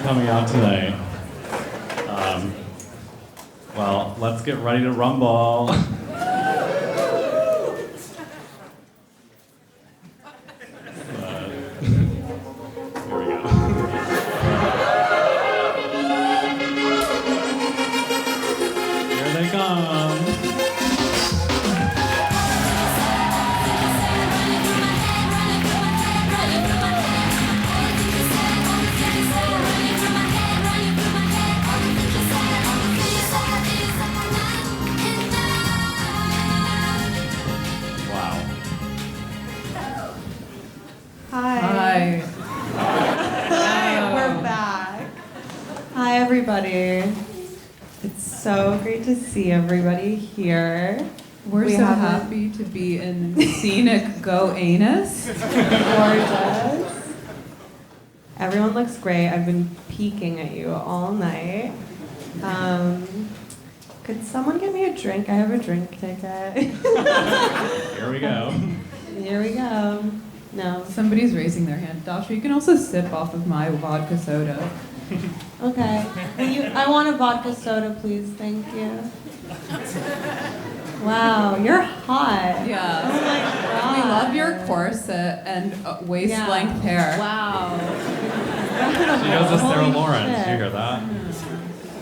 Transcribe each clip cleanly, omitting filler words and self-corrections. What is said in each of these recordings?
Coming out tonight. Well, let's get ready to rumble. Here we go. Here they come. Hi, we're back. Hi, everybody. It's so great to see everybody here. We're so happy to be in scenic Go Anus. Gorgeous. Everyone looks great. I've been peeking at you all night. Could someone get me a drink? I have a drink ticket. Here we go. Here we go. No. Somebody's raising their hand. Dasha, you can also sip off of my vodka soda. Okay. I want a vodka soda, please. Thank you. Wow, you're hot. Yeah. Oh my God. We love your corset and waist-length hair. Wow. She goes to Sarah Holy Lawrence. shit. You hear that?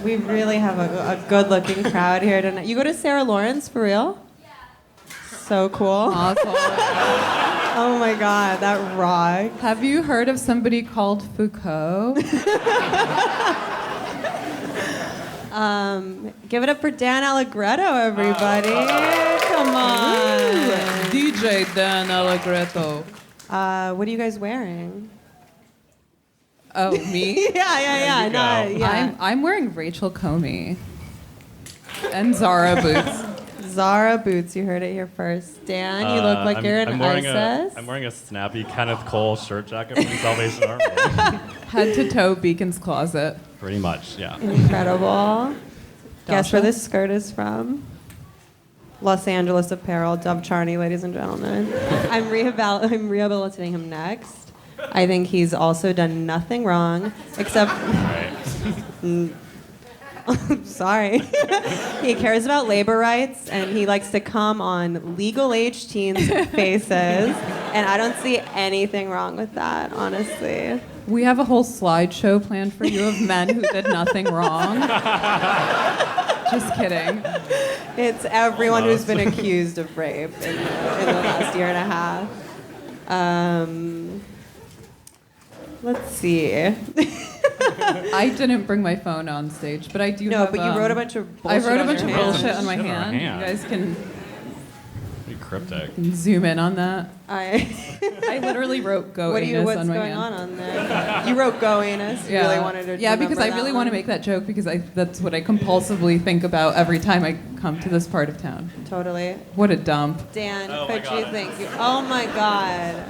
We really have a good-looking crowd here tonight. You go to Sarah Lawrence, for real? Yeah. So cool. Awesome. Oh my God, that rocks. Have you heard of somebody called Foucault? Give it up for Dan Allegretto, everybody. Come on. DJ Dan Allegretto. What are you guys wearing? Oh, me? Yeah. I'm wearing Rachel Comey and Zara boots. Zara boots, you heard it here first. Dan, you look like you're in ISIS. I'm wearing a snappy Kenneth Cole shirt jacket from Salvation Army. Head to toe, Beacon's Closet. Pretty much, yeah. Incredible. Guess Dasha? where this skirt is from? Los Angeles Apparel, Dove Charney, ladies and gentlemen. I'm rehabilitating him next. I think he's also done nothing wrong, except... Right. Sorry. He cares about labor rights, and he likes to come on legal age teens' faces, and I don't see anything wrong with that, honestly. We have a whole slideshow planned for you of men who did nothing wrong. Just kidding. It's everyone who's been accused of rape in the last year and a half. Let's see. I didn't bring my phone on stage, but I do No, have... but you wrote a bunch of bullshit I wrote a on bunch your of hand. bullshit on my Shit on our hand. hand. You guys can Pretty cryptic. zoom in on that. I literally wrote "Go Anus" what's on my going hand. on there? You wrote "Go Anus." You really wanted to Yeah, because remember I that really one? want to make that joke because that's what I compulsively think about every time I come to this part of town. Totally. What a dump. Dan, Oh my could you God. thank you? Oh my God.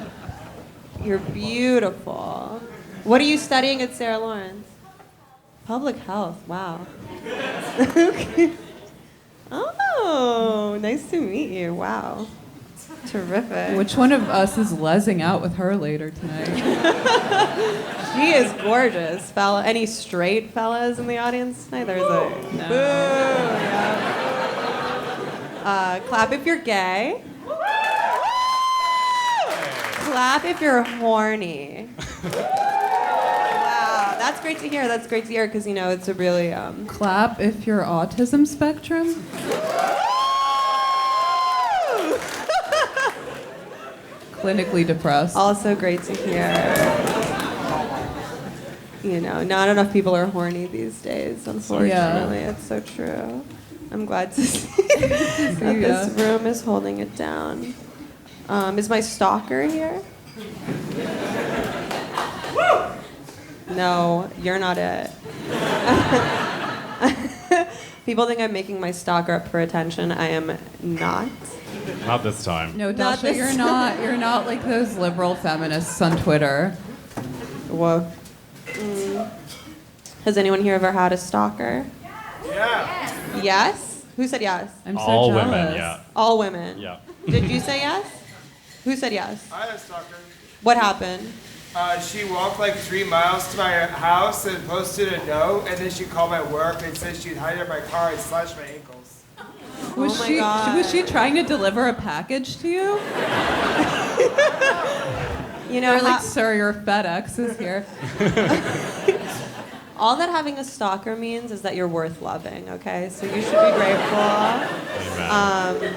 You're beautiful. What are you studying at Sarah Lawrence? Public health. Wow. Okay. Oh, nice to meet you. Wow. Terrific. Which one of us is lezzing out with her later tonight? She is gorgeous, fella. Any straight fellas in the audience tonight? There's a No. boo. Yeah. Clap if you're gay. Clap if you're horny. Wow, that's great to hear. That's great to hear because it's a really Clap if you're autism spectrum. Clinically depressed. also great to hear. Not enough people are horny these days. Unfortunately, it's so true. I'm glad to see that this room is holding it down. Is my stalker here? No, you're not it. People think I'm making my stalker up for attention. I am not. Not this time. No, Not Dasha, this you're not. You're not like those liberal feminists on Twitter. Whoa. Has anyone here ever had a stalker? Yeah. Yes? Who said yes? I'm so All jealous. women, yeah. All women. Yeah. Did you say yes? Who said yes? I had a stalker. What happened? She walked like 3 miles to my house and posted a note, and then she called my work and said she'd hide in my car and slash my ankles. Was Oh my she God. was she trying to deliver a package to you? They're like, sir, your FedEx is here. all that having a stalker means is that you're worth loving, okay? So you should be grateful. Amen.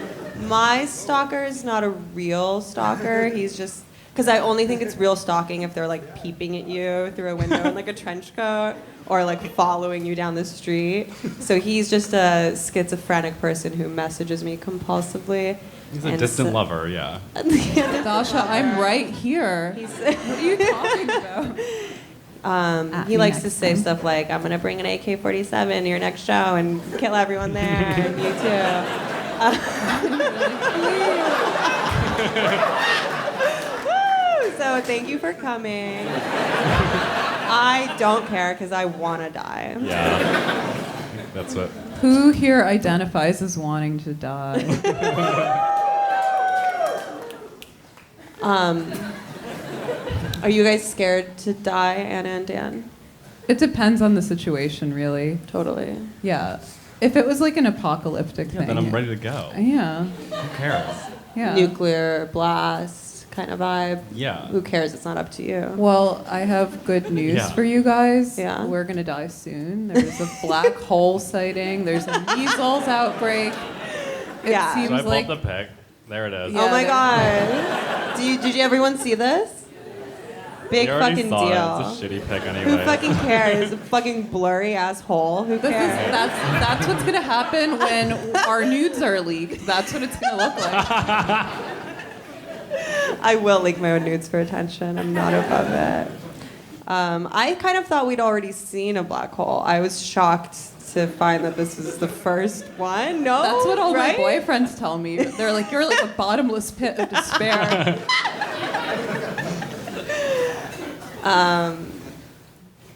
My stalker is not a real stalker. He's just... Because I only think it's real stalking if they're like peeping at you through a window in like a trench coat or like following you down the street. So he's just a schizophrenic person who messages me compulsively. He's a distant lover, yeah. Dasha, I'm right here. What are you talking about? He likes to say stuff like, I'm going to bring an AK-47 to your next show and kill everyone there, and you too. So thank you for coming. I don't care because I want to die. Yeah. That's what. Who here identifies as wanting to die? Are you guys scared to die, Anna and Dan? It depends on the situation, really. Totally. Yeah. If it was like an apocalyptic Yeah, thing. then I'm ready to go. Yeah. Who cares? Yeah. Nuclear blast kind of vibe. Yeah. Who cares? It's not up to you. Well, I have good news Yeah. for you guys. Yeah. We're going to die soon. There's a black hole sighting. There's a measles outbreak. It Yeah. seems So I pulled like the pic. There it is. Yeah. Oh my there- God. Did you everyone see this? Big You already fucking saw deal. It. It's a shitty pic anyway. Who fucking cares? A fucking blurry ass hole. Who cares? that's what's gonna happen when our nudes are leaked. That's what it's gonna look like. I will leak my own nudes for attention. I'm not above it. I kind of thought we'd already seen a black hole. I was shocked to find that this was the first one. No, That's what all right? my boyfriends tell me. They're like, you're like a bottomless pit of despair.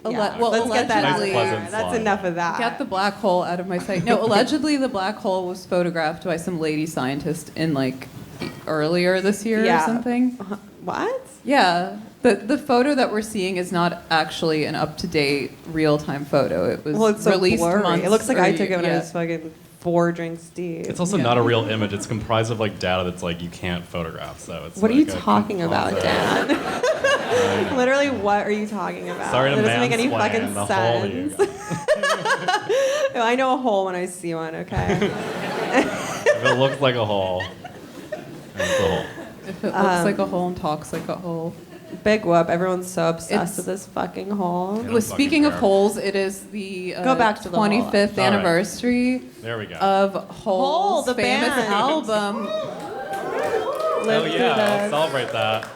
Yeah, Well, let's get that out of allegedly- there. Pleasant That's slide. enough of that. Get the black hole out of my sight. No, allegedly the black hole was photographed by some lady scientist in like earlier this year Yeah. or something. What? Yeah. The photo that we're seeing is not actually an up-to-date real-time photo. It was Well, it's so released blurry. months It looks like or I took it when I yeah. was fucking 4 drinks deep. It's also Yeah. not a real image. It's comprised of like data that's like you can't photograph. So it's. What are like you a talking about, composite. Dan? Literally, what are you talking about? Sorry to That doesn't make any mansplain fucking the hole you sense. got. No, I know a hole when I see one, okay? If it looks like a hole, then it's a hole. If it looks like a hole and talks like a hole. Big whoop. Everyone's so obsessed It's- with this fucking hole. Yeah. Well, fucking speaking of care. holes, it is the Go back to the hole. 25th All right. anniversary There we go. of Hole, Hole's the famous band. album. Oh Live through yeah, I'll this. celebrate that.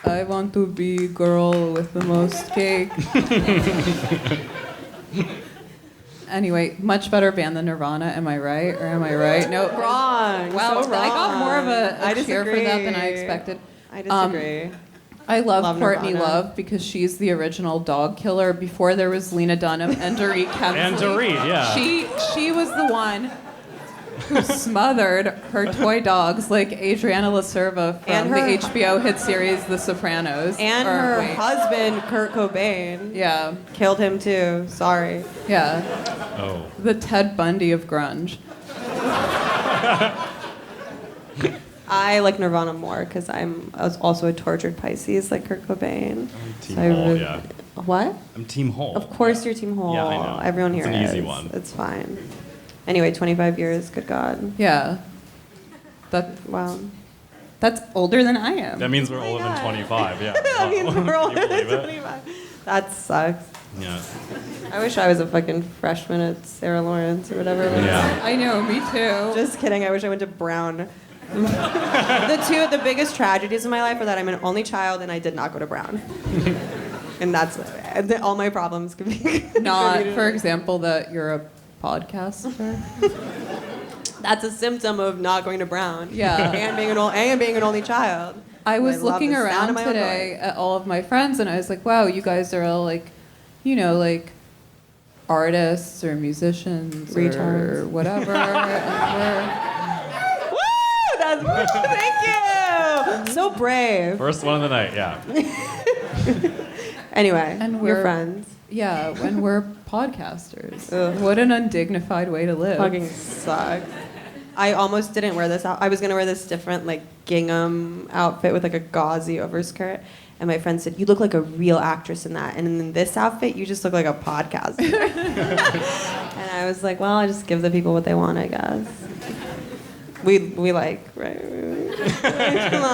I want to be girl with the most cake. Anyway, much better band than Nirvana. Am I right? Or am I right? No, Wrong. Wow, So I got more of a I cheer for that than I disagree. expected. I disagree. I love Courtney Nirvana. Love because she's the original dog killer before there was Lena Dunham and Dorit Kemsley. And Dorit, yeah. She was the one who smothered her toy dogs like Adriana Lacerva from And the her- HBO hit series The Sopranos. And Or, her wait. husband, Kurt Cobain, Yeah, killed him too. Sorry. yeah. Oh. The Ted Bundy of grunge. I like Nirvana more because I was also a tortured Pisces like Kurt Cobain. Team So I Hall, really- yeah. What? I'm Team Hall. Of course you're Team Hall. Yeah, I know. Everyone It's here an easy is. one. It's fine. Anyway, 25 years. Good God. Yeah. Wow. That's older than I am. That means we're Oh my older than God. 25, yeah. That means we're Can you older than believe it? 25. That sucks. Yeah. I wish I was a fucking freshman at Sarah Lawrence or whatever. it was. Yeah. I know, me too. Just kidding. I wish I went to Brown. The biggest tragedies in my life are that I'm an only child and I did not go to Brown. And that's all my problems could be. Not, for example, that you're a podcaster. That's a symptom of not going to Brown. Yeah. And being an only child. I And was love looking the sound around of my own today voice. at all of my friends, and I was like, wow, you guys are all like, you know, like artists or musicians or Retards. whatever. And Woo! That's thank you. So brave. First one of the night, yeah. Anyway, And we're we're- friends. when we're podcasters. Ugh. What an undignified way to live. Fucking sucks. I almost didn't wear this out. I was gonna wear this different like gingham outfit with like a gauzy overskirt. And my friend said, "You look like a real actress in that. And in this outfit, you just look like a podcaster." And I was like, "Well, I just give the people what they want, I guess." We like, right? Come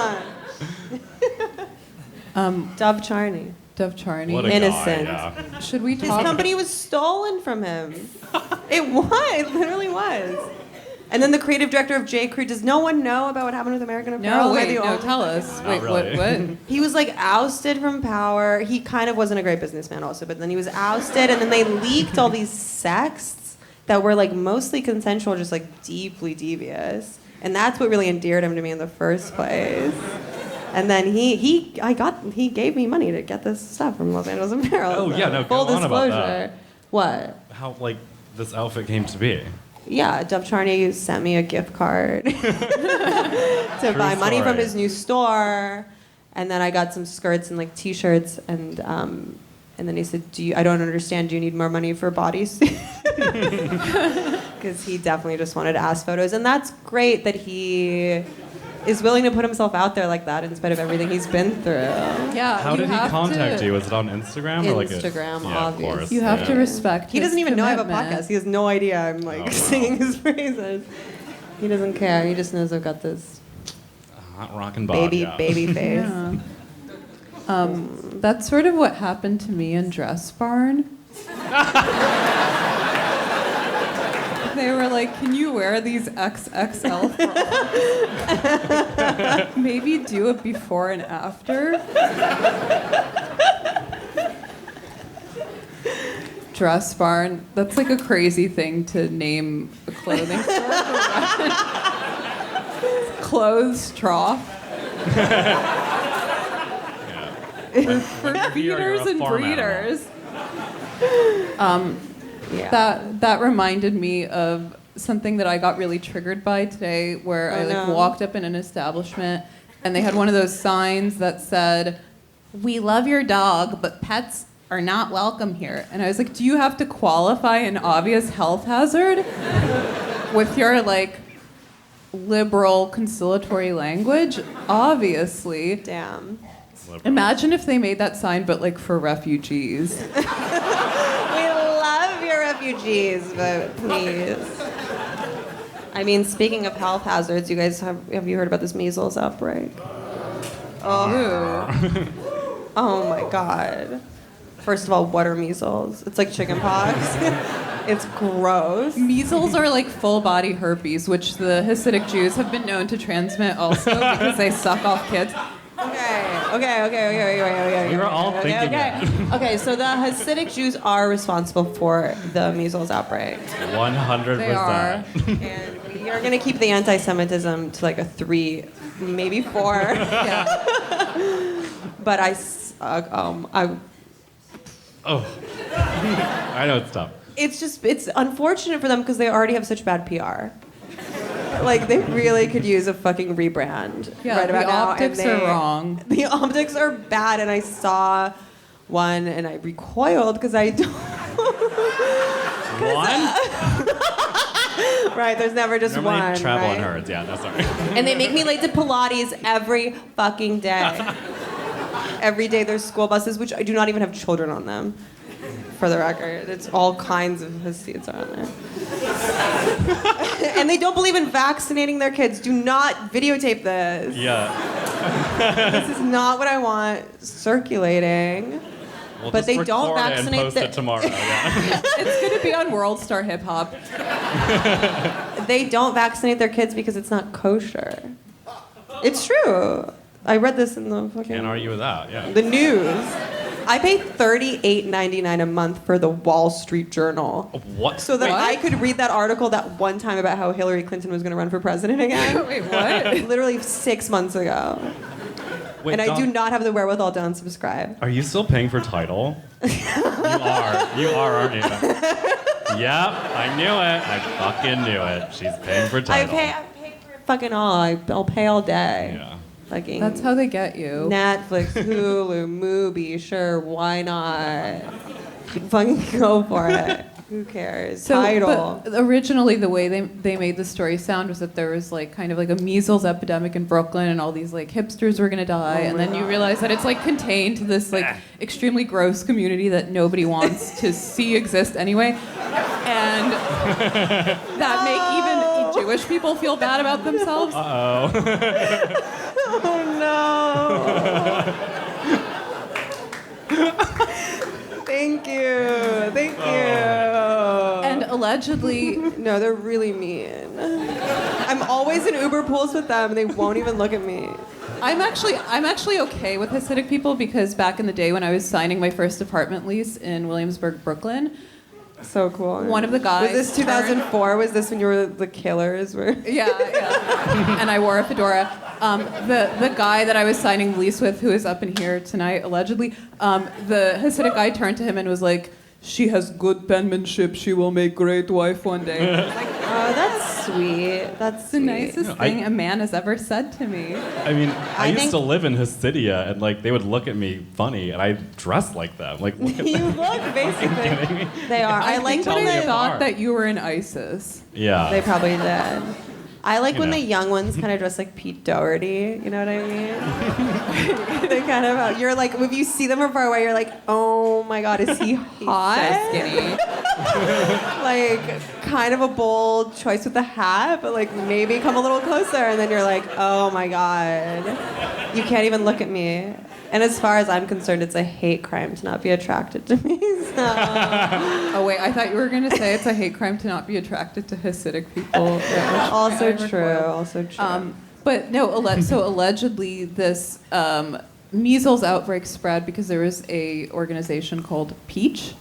on. Dove Charney. Dove Charney. What a Innocent. guy, yeah. Should we His talk? company was stolen from him. It was. It literally was. And then the creative director of J. Crew. Does no one know about what happened with American Apparel? No, Am I wait, the no, only- tell us. Not Wait, really. what? He was like ousted from power. He kind of wasn't a great businessman also, but then he was ousted and then they leaked all these sexts that were like mostly consensual, just like deeply devious. And that's what really endeared him to me in the first place. And then he gave me money to get this stuff from Los Angeles Apparel. Oh, yeah, no, full go on about disclosure. that. What? How, like, this outfit came to be. Yeah, Dove Charney sent me a gift card to buy money from story. his new store, and then I got some skirts and like T-shirts, and then he said, I don't understand. Do you need more money for bodysuit?" Because he definitely just wanted ass photos, and that's great that he is willing to put himself out there like that in spite of everything he's been through. Yeah. How you did he have contact to- you? Was it on Instagram? Or like Instagram, yeah, obviously. Of course. You have yeah. to respect. He doesn't his even know I have a commitment. podcast. He has no idea I'm like Oh, wow. singing his praises. He doesn't care. He just knows I've got this Hot rock and bod, yeah. baby face. Yeah. That's sort of what happened to me in Dress Barn. They were like, "Can you wear these XXL frogs? Maybe do a before and after." Dress Barn. That's like a crazy thing to name a clothing store. Clothes trough. For Here, you're feeders a and farm breeders. Yeah. That reminded me of something that I got really triggered by today, where I no. walked up in an establishment and they had one of those signs that said, "We love your dog, but pets are not welcome here." And I was like, do you have to qualify an obvious health hazard with your like liberal conciliatory language? Obviously. Damn. Imagine if they made that sign, but like for refugees. We love your refugees, but please. I mean, speaking of health hazards, you guys have you heard about this measles outbreak? Oh my God. First of all, what are measles? It's like chickenpox. It's gross. Measles are like full body herpes, which the Hasidic Jews have been known to transmit also because they suck off kids. Okay. We were all thinking it. Okay, so the Hasidic Jews are responsible for the measles outbreak. 100%. They are. And we are going to keep the anti-Semitism to like a 3, maybe 4. Yeah. But I Oh. I know it's tough. it's unfortunate for them because they already have such bad PR. Like they really could use a fucking rebrand Yeah, right about the now. optics are wrong. The optics are bad, and I saw one and I recoiled because I don't. One? Right, there's never just Normally one. travel right? and herds. Yeah, no, sorry. And they make me late to Pilates every fucking day. Every day there's school buses, which I do not even have children on them. For the record, it's all kinds of Hasids are on there. And they don't believe in vaccinating their kids. Do not videotape this. Yeah. This is not what I want circulating. We'll But just they don't record it vaccinate and post it tomorrow. Yeah. It's going to be on World Star Hip Hop. They don't vaccinate their kids because it's not kosher. It's true. I read this in the fucking Can't argue with that. Yeah. the news. I pay $38.99 a month for the Wall Street Journal. What? So that What? I could read that article that one time about how Hillary Clinton was going to run for president again. Wait, what? Literally 6 months ago. Wait, And I Dawn, do not have the wherewithal to unsubscribe. Are you still paying for Tidal? You are, aren't you? Yep, I knew it. I fucking knew it. She's paying for I Tidal. pay for it fucking all. I'll pay all day. Yeah. Fucking That's how they get you. Netflix, Hulu, Mubi, sure, why not? Fucking go for it. Who cares? Tidal. But originally, the way they made the story sound was that there was like kind of like a measles epidemic in Brooklyn, and all these like hipsters were gonna die, and then you realize that it's like contained to this like extremely gross community that nobody wants to see exist anyway, and that make even Jewish people feel bad about themselves. Uh-oh. Oh no. Thank you. Thank you. And allegedly, No, they're really mean. I'm always in Uber pools with them, and they won't even look at me. I'm actually okay with Hasidic people because back in the day when I was signing my first apartment lease in Williamsburg, Brooklyn, So cool. one of the guys Was this 2004? Was this when you were the killers? Yeah. And I wore a fedora. The guy that I was signing the lease with, who is up in here tonight, allegedly, the Hasidic guy turned to him and was like, "She has good penmanship. She will make great wife one day." I was like, Oh, that's sweet. That's "It's the nicest I- thing a man has ever said to me." I mean, I I used think- to live in Hasidia, and like they would look at me funny, and I dressed like them. Like, look at You them. look basically. Kidding me? They are. I like tell when me I they. apart. thought that you were in ISIS. Yeah. They probably did. I like You when know. the young ones kind of dress like Pete Doherty. You know what I mean? They kind of. You're like, if you see them from far away, you're like, oh my god, is he hot? So skinny. Like, kind of a bold choice with the hat, but like maybe come a little closer, and then you're like, oh my god, you can't even look at me. And as far as I'm concerned, it's a hate crime to not be attracted to me. So. Oh wait, I thought you were gonna say it's a hate crime to not be attracted to Hasidic people. Also I true. recoil. Also true. But no, so allegedly this measles outbreak spread because there was a organization called PEACH,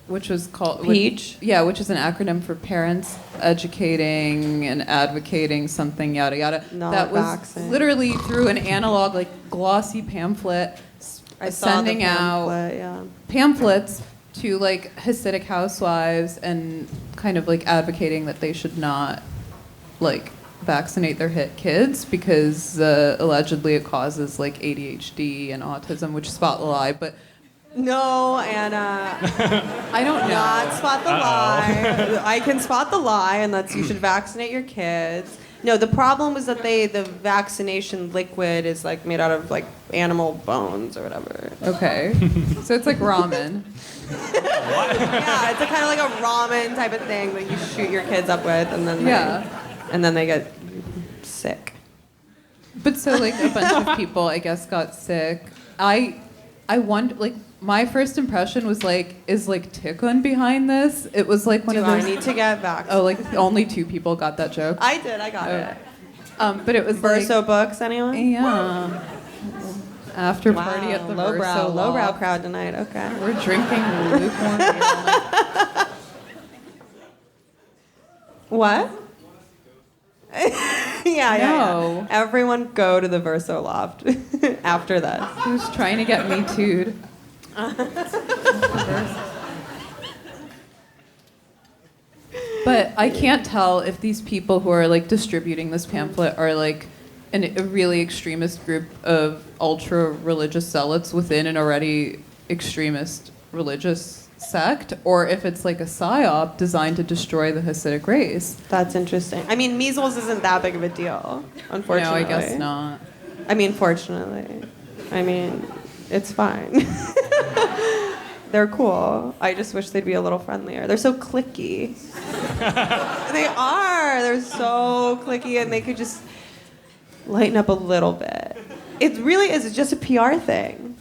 which was called Peach? which is an acronym for Parents Educating and Advocating something yada yada. Not that was vaccine. literally through an analog like glossy pamphlet I saw sending the out pamphlet, yeah. pamphlets to like Hasidic housewives and kind of like advocating that they should not like vaccinate their kids because allegedly it causes like ADHD and autism, which spot the lie, but No, Anna. I don't know. Not spot the lie. I can spot the lie, and that's you should vaccinate your kids. No, the problem was that the vaccination liquid is like made out of like animal bones or whatever. Okay, so it's like ramen. Yeah, it's a kind of like a ramen type of thing that you shoot your kids up with, and then they get sick. But so like a bunch of people, I guess, got sick. I wonder, like, my first impression was like, is like Tikkun behind this? It was like one Do of I those. need to get vaccinated? Oh, like only 2 people got that joke. I did. I got it. But it was Verso like, books, anyone? yeah. After party at the lowbrow Verso Loft. crowd tonight. Okay. We're drinking lukewarm beer all night. What? yeah. No. Everyone go to the Verso Loft after this. Who's trying to get me too'd? But I can't tell if these people who are like distributing this pamphlet are like a really extremist group of ultra religious zealots within an already extremist religious sect, or if it's like a psyop designed to destroy the Hasidic race. That's interesting. I mean, measles isn't that big of a deal, unfortunately. No, I guess not. I mean, fortunately. I mean, it's fine. They're cool. I just wish they'd be a little friendlier. They're so cliquey. They are. They're so cliquey, and they could just lighten up a little bit. It really is just a PR thing.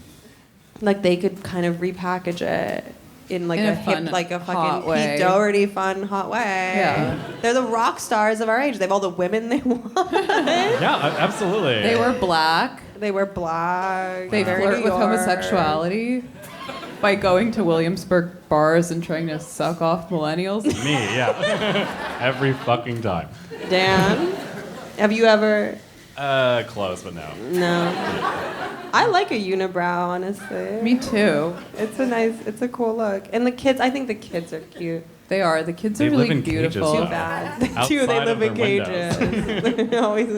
Like, they could kind of repackage it in like a hip, like a fucking Pete Doherty fun, hot way. Yeah. They're the rock stars of our age. They have all the women they want. Yeah, absolutely. They were black. They wear black. They they're flirt New with York. homosexuality by going to Williamsburg bars and trying to suck off millennials. Me, yeah. Every fucking time. Dan, have you ever? Close, but no. No. I like a unibrow, honestly. Me too. It's a cool look. And the kids, I think the kids are cute. They are. The kids are They really live in beautiful. cages, Too bad. They Outside live of in their cages. They're always.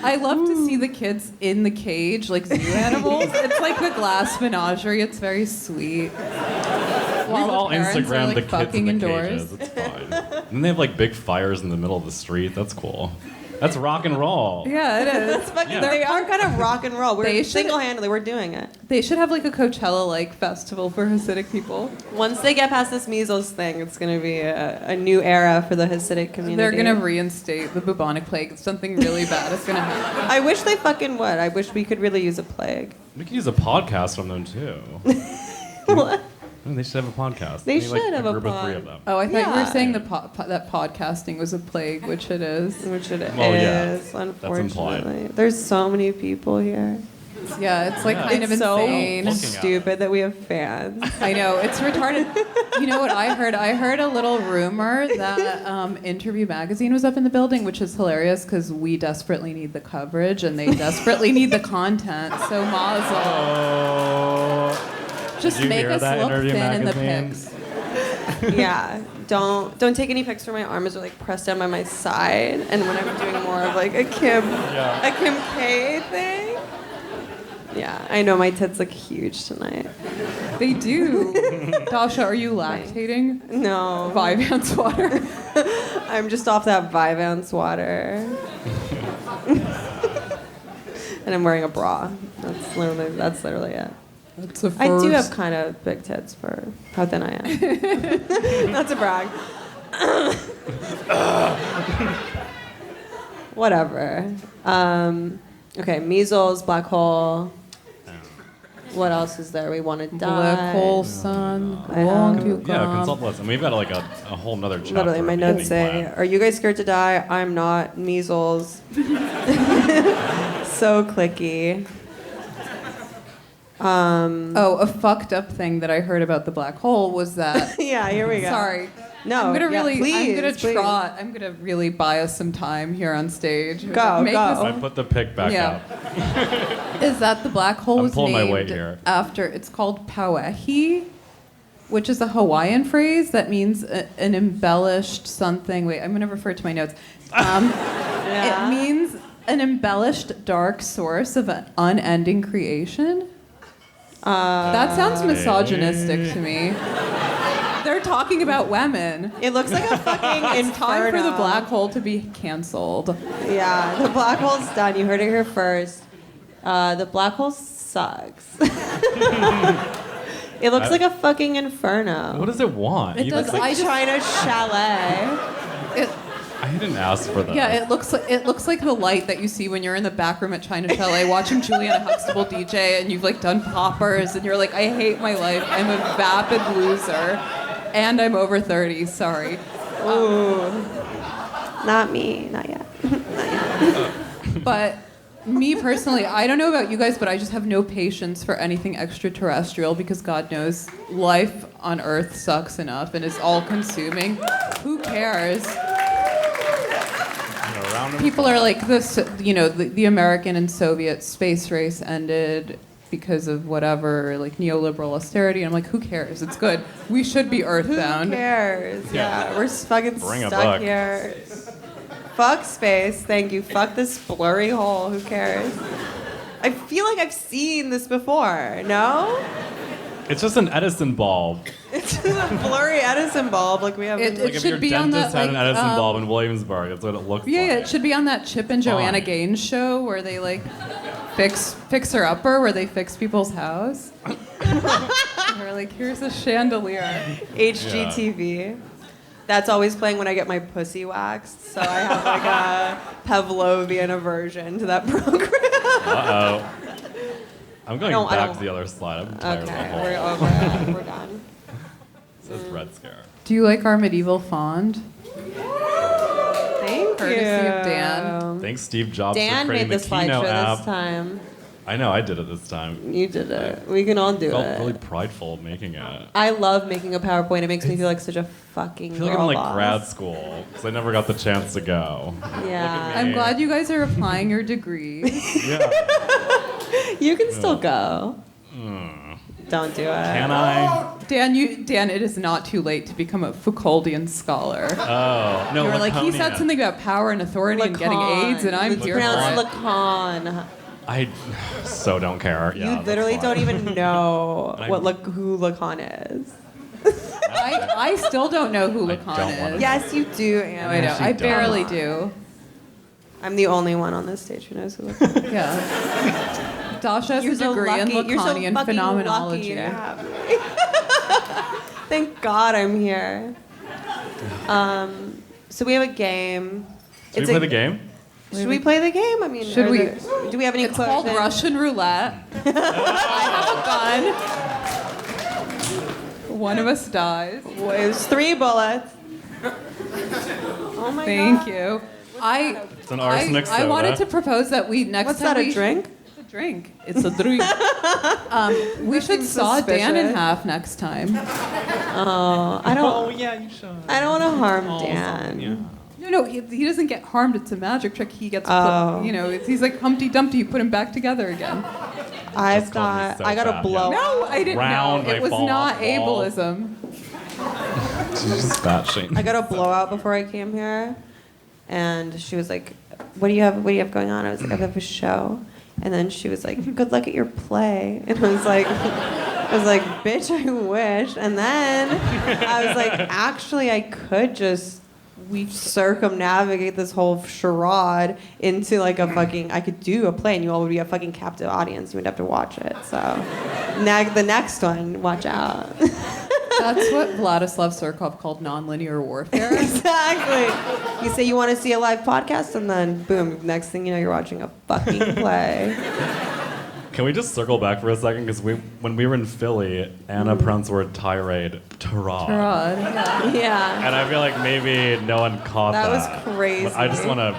I love to see the kids in the cage like zoo animals. It's like the glass menagerie. It's very sweet. We've all Instagrammed the kids in the cages. It's fine. And they have like big fires in the middle of the street. That's cool. That's rock and roll. Yeah, it is. It's fucking, Yeah. They are kind of rock and roll. They We're should- single-handedly, we're doing it. They should have like a Coachella-like festival for Hasidic people. Once they get past this measles thing, it's going to be a new era for the Hasidic community. They're gonna reinstate the bubonic plague. Something really bad is gonna happen. I wish they fucking would. I wish we could really use a plague. We could use a podcast from them too. What? They should have a podcast. They We need, should have a a group of pod. 3 of them. Oh, I thought you Yeah. were saying that podcasting was a plague, which it is. Which it Well, yeah. is, unfortunately. implied. There's so many people here. Yeah, it's like kind It's of so insane. Looking at stupid that we have fans. I know, it's retarded. You know what I heard? I heard a little rumor that Interview Magazine was up in the building, which is hilarious because we desperately need the coverage and they desperately need the content. So Mazel. Oh. Just Did you make hear us that look Interview thin in the Magazine? pics. Yeah. Don't take any pics where my arms are like pressed down by my side, and when I'm doing more of like a Kim K thing. Yeah, I know my tits look huge tonight. They do. Dasha, are you lactating? No, Vyvanse water. I'm just off that Vyvanse water. And I'm wearing a bra. That's literally it. That's a first. I do have kind of big tits for how thin I am. Not to brag. Whatever. Okay, measles, black hole. What else is there? We want to die. Black hole sun. I Won't have- you Yeah, come? consult us. And we've got like a whole nother chapter. Literally, my of notes evening say, plan. "Are you guys scared to die? I'm not. Measles." So clicky. Oh, a fucked up thing that I heard about the black hole was that. Yeah, here we go. Sorry. No, I'm gonna yeah, really, please, please. I'm gonna really buy us some time here on stage. Go, Make go. I this- put the pic back Yeah. up. Is that the black hole I'm was pulling my named weight here. after? It's called Pauehi, which is a Hawaiian phrase that means an embellished something. Wait, I'm gonna refer to my notes. Yeah. It means an embellished dark source of an unending creation. That sounds misogynistic to me. They're talking about women. It looks like a fucking It's time for the inferno. black hole to be canceled. Yeah, the black hole's done. You heard it here first. The black hole sucks. It looks like a fucking inferno. What does it want? It You does- look like- Like China chalet. It, I didn't ask for that. yeah, it looks like the light that you see when you're in the back room at China Chalet watching Juliana Huxtable DJ and you've like done poppers and you're like, I hate my life. I'm a vapid loser, and I'm over 30. Sorry. Ooh. Not me. Not yet. Not yet. But Me personally, I don't know about you guys, but I just have no patience for anything extraterrestrial because God knows life on Earth sucks enough and is all-consuming. Who cares? People are like, the American and Soviet space race ended because of whatever, like neoliberal austerity. And I'm like, who cares? It's good. We should be earthbound. Who cares? Yeah, we're fucking Bring a stuck book. here. Fuck space, thank you. Fuck this blurry hole, who cares? I feel like I've seen this before, no? It's just an Edison bulb. It's just a blurry Edison bulb like we have in Like if should your be on dentist that, had an like, Edison bulb in Williamsburg, that's what it looks like. Yeah, it should be on that Chip and Joanna Fine. Gaines show where they like fixer upper, where they fix people's house. They're like, here's a chandelier. HGTV. That's always playing when I get my pussy waxed, so I have like a Pavlovian aversion to that program. Uh-oh. I'm going No, I back don't- to the other slide. I'm tired Okay, of the we're whole. over. We're done. It says Red Scare. Do you like our medieval fond? Thank Courtesy you. of Dan. Thanks, Steve Jobs, Dan for made creating the the Keynote slideshow app. this time. I know, I did it this time. You did it. We can all do I felt it. really prideful making it. I love making a PowerPoint. It makes me feel like such a fucking I feel like girl I'm like boss. grad school because I never got the chance to go. Yeah. I'm glad you guys are applying your degrees. Yeah. You can still go. Don't do it. Can I? Dan, it is not too late to become a Foucauldian scholar. Oh, no. You were like, he said Laconia. something about power and authority and getting AIDS, and I'm It's here for pronounced it. Lacan. I so don't care. Yeah, You literally that's don't fine. even know And who Lacan is. I still don't know who I Lacan don't wanna is. Yes, you do, No, Anna. I know. She I does. barely do. I'm the only one on this stage who knows who Lacan is. Yeah. Dasha has You're a so degree in lucky. You're so Lacanian fucking phenomenology. lucky to have me. Thank God I'm here. So we have a game. Should we play the game? Should we play the game? I mean, Should we? Do we have any It's called questions? Russian roulette. I have a gun. One of us dies. It was 3 bullets. Oh my Thank God. you. It's an arsenic soda. I wanted to propose that we next What's time that, a we drink? It's a drink. It's a drink. We should seems saw Dan in suspicious. half next time. I don't. Oh yeah, you should. I don't want to harm Dan. No, he doesn't get harmed. It's a magic trick. He gets, Oh. he's like Humpty Dumpty. You put him back together again. I've Just called me got. so I got a fat, blow. yeah. No, I didn't Round, know. I It was fall not off the wall. ableism. She's just fat shame. I got a blowout before I came here, and she was like, "What do you have? What do you have going on?" I was like, "I have a show," and then she was like, "Good luck at your play," and I was like, "Bitch, I wish." And then I was like, "Actually, I could just." We circumnavigate this whole charade into like a fucking. I could do a play, and you all would be a fucking captive audience. You would have to watch it. So, the next one, watch out. That's what Vladislav Surkov called nonlinear warfare. Exactly. You say you want to see a live podcast, and then boom, next thing you know, you're watching a fucking play. Can we just circle back for a second? Because when we were in Philly, Anna pronounced the word tirade, tirade. God, yeah. Yeah. And I feel like maybe no one caught that. That was crazy. But I just want to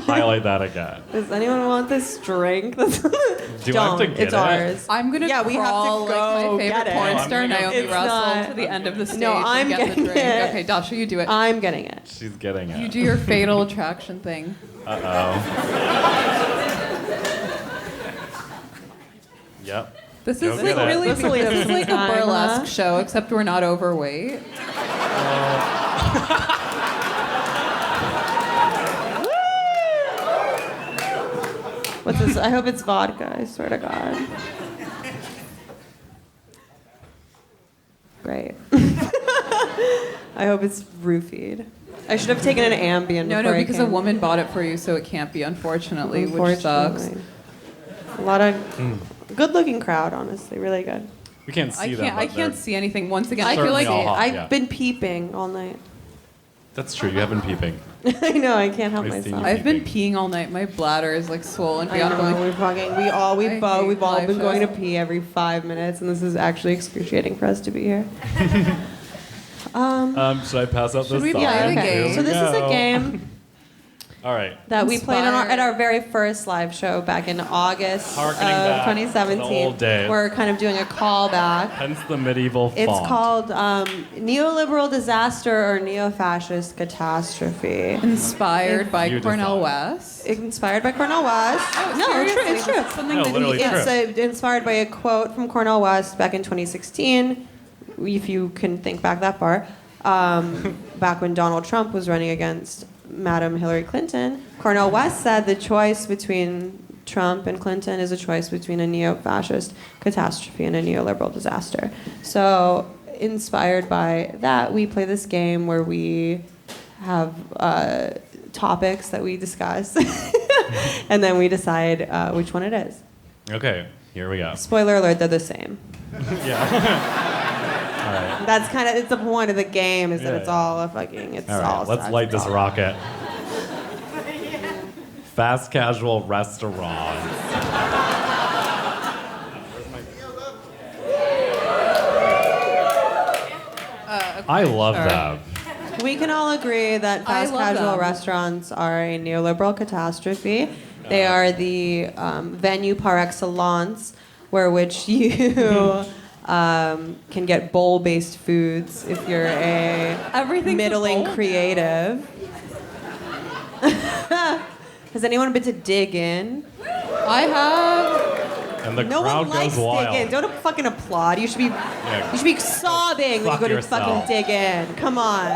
highlight that again. Does anyone want this drink? Do I have to Don't. get It's it? ours. I'm gonna Yeah, we have to crawl like go my favorite get it. porn Oh, I'm star, gonna go- Naomi It's Russell, not- to the end of the stage No, I'm and get the getting drink. it. Okay, Dasha, you do it. I'm getting it. She's getting it. You do your fatal attraction thing. Uh-oh. Yep. This Go is get like it. really, This'll this give is some like a time, burlesque huh? show, except we're not overweight. What's this? I hope it's vodka. I swear to God. Great. I hope it's roofied. I should have taken an Ambien. No, before I because a came. woman bought it for you, so it can't be, unfortunately, which sucks. Unfortunately. A lot of good-looking crowd, honestly, really good. We can't see them. I but can't they're- see anything. Once again, I I feel Certainly like all hot, I've yeah. been peeping all night. That's true. You have been peeping. I know. I can't help I've seen myself. you. I've been peeing all night. My bladder is like swollen I beyond know, belief. we're fucking. We've all hate been going to live pee every 5 minutes, and this is actually excruciating for us to be here. Should I pass out Should this we song? play the okay. game? So this is a Go. game. All right. that we played Inspired. at our very first live show back in August Harkening of back to the 2017. old days. We're kind of doing a callback. Hence the medieval It's font. called Neoliberal Disaster or Neo-Fascist Catastrophe. Inspired by You Cornel decide. West. Inspired by Cornel West. No, it's true. It's true. Something No, that literally he, true. It's inspired by a quote from Cornel West back in 2016, if you can think back that far, back when Donald Trump was running against Madam Hillary Clinton. Cornel West said the choice between Trump and Clinton is a choice between a neo-fascist catastrophe and a neoliberal disaster. So, inspired by that, we play this game where we have topics that we discuss, and then we decide which one it is. Okay, here we go. Spoiler alert, they're the same. Yeah. All right. That's kind of, it's the point of the game, is that Yeah, it's yeah. all a fucking, it's All all right, let's sex, light it's this all- rocket. Fast casual restaurants. I love sure. them. We can all agree that I fast love casual them. restaurants are a neoliberal catastrophe. They are the venue par excellence where which you can get bowl-based foods if you're a Everything's a middling bowl? creative. Has anyone been to Dig In? I have. And the No crowd one likes goes wild. Dig In. Don't fucking applaud. You should be sobbing when you Fuck go to yourself. fucking Dig In. Come on.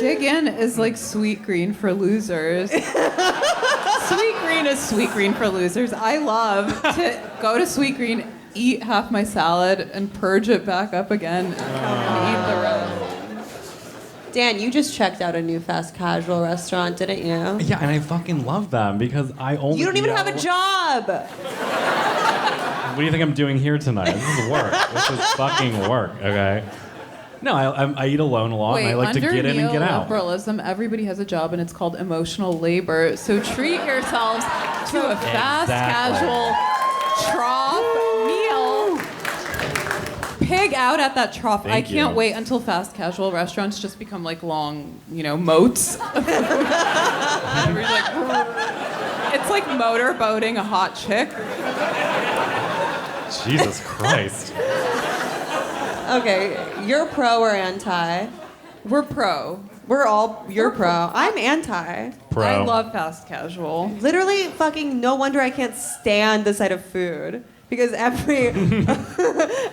Dig In is like sweet green for losers. Sweet green is sweet green for losers. I love to go to Sweet Green, eat half my salad, and purge it back up again, and eat the rest. Dan, you just checked out a new fast casual restaurant, didn't you? Yeah, and I fucking love them because I only. You don't even eat have a out- job. What do you think I'm doing here tonight? This is work. This is fucking work. Okay. No, I eat alone a lot, Wait, and I like to under get in and get out. neoliberalism, everybody has a job, and it's called emotional labor. So treat yourselves to a fast Exactly. casual trough meal. Pig out at that trough. Thank I can't you. wait until fast casual restaurants just become like long, moats. Where you're like, it's like motorboating a hot chick. Jesus Christ. Okay, you're pro or anti? We're pro. You're pro. I'm anti. Pro. I love fast casual. Literally, fucking no wonder I can't stand the sight of food. Because every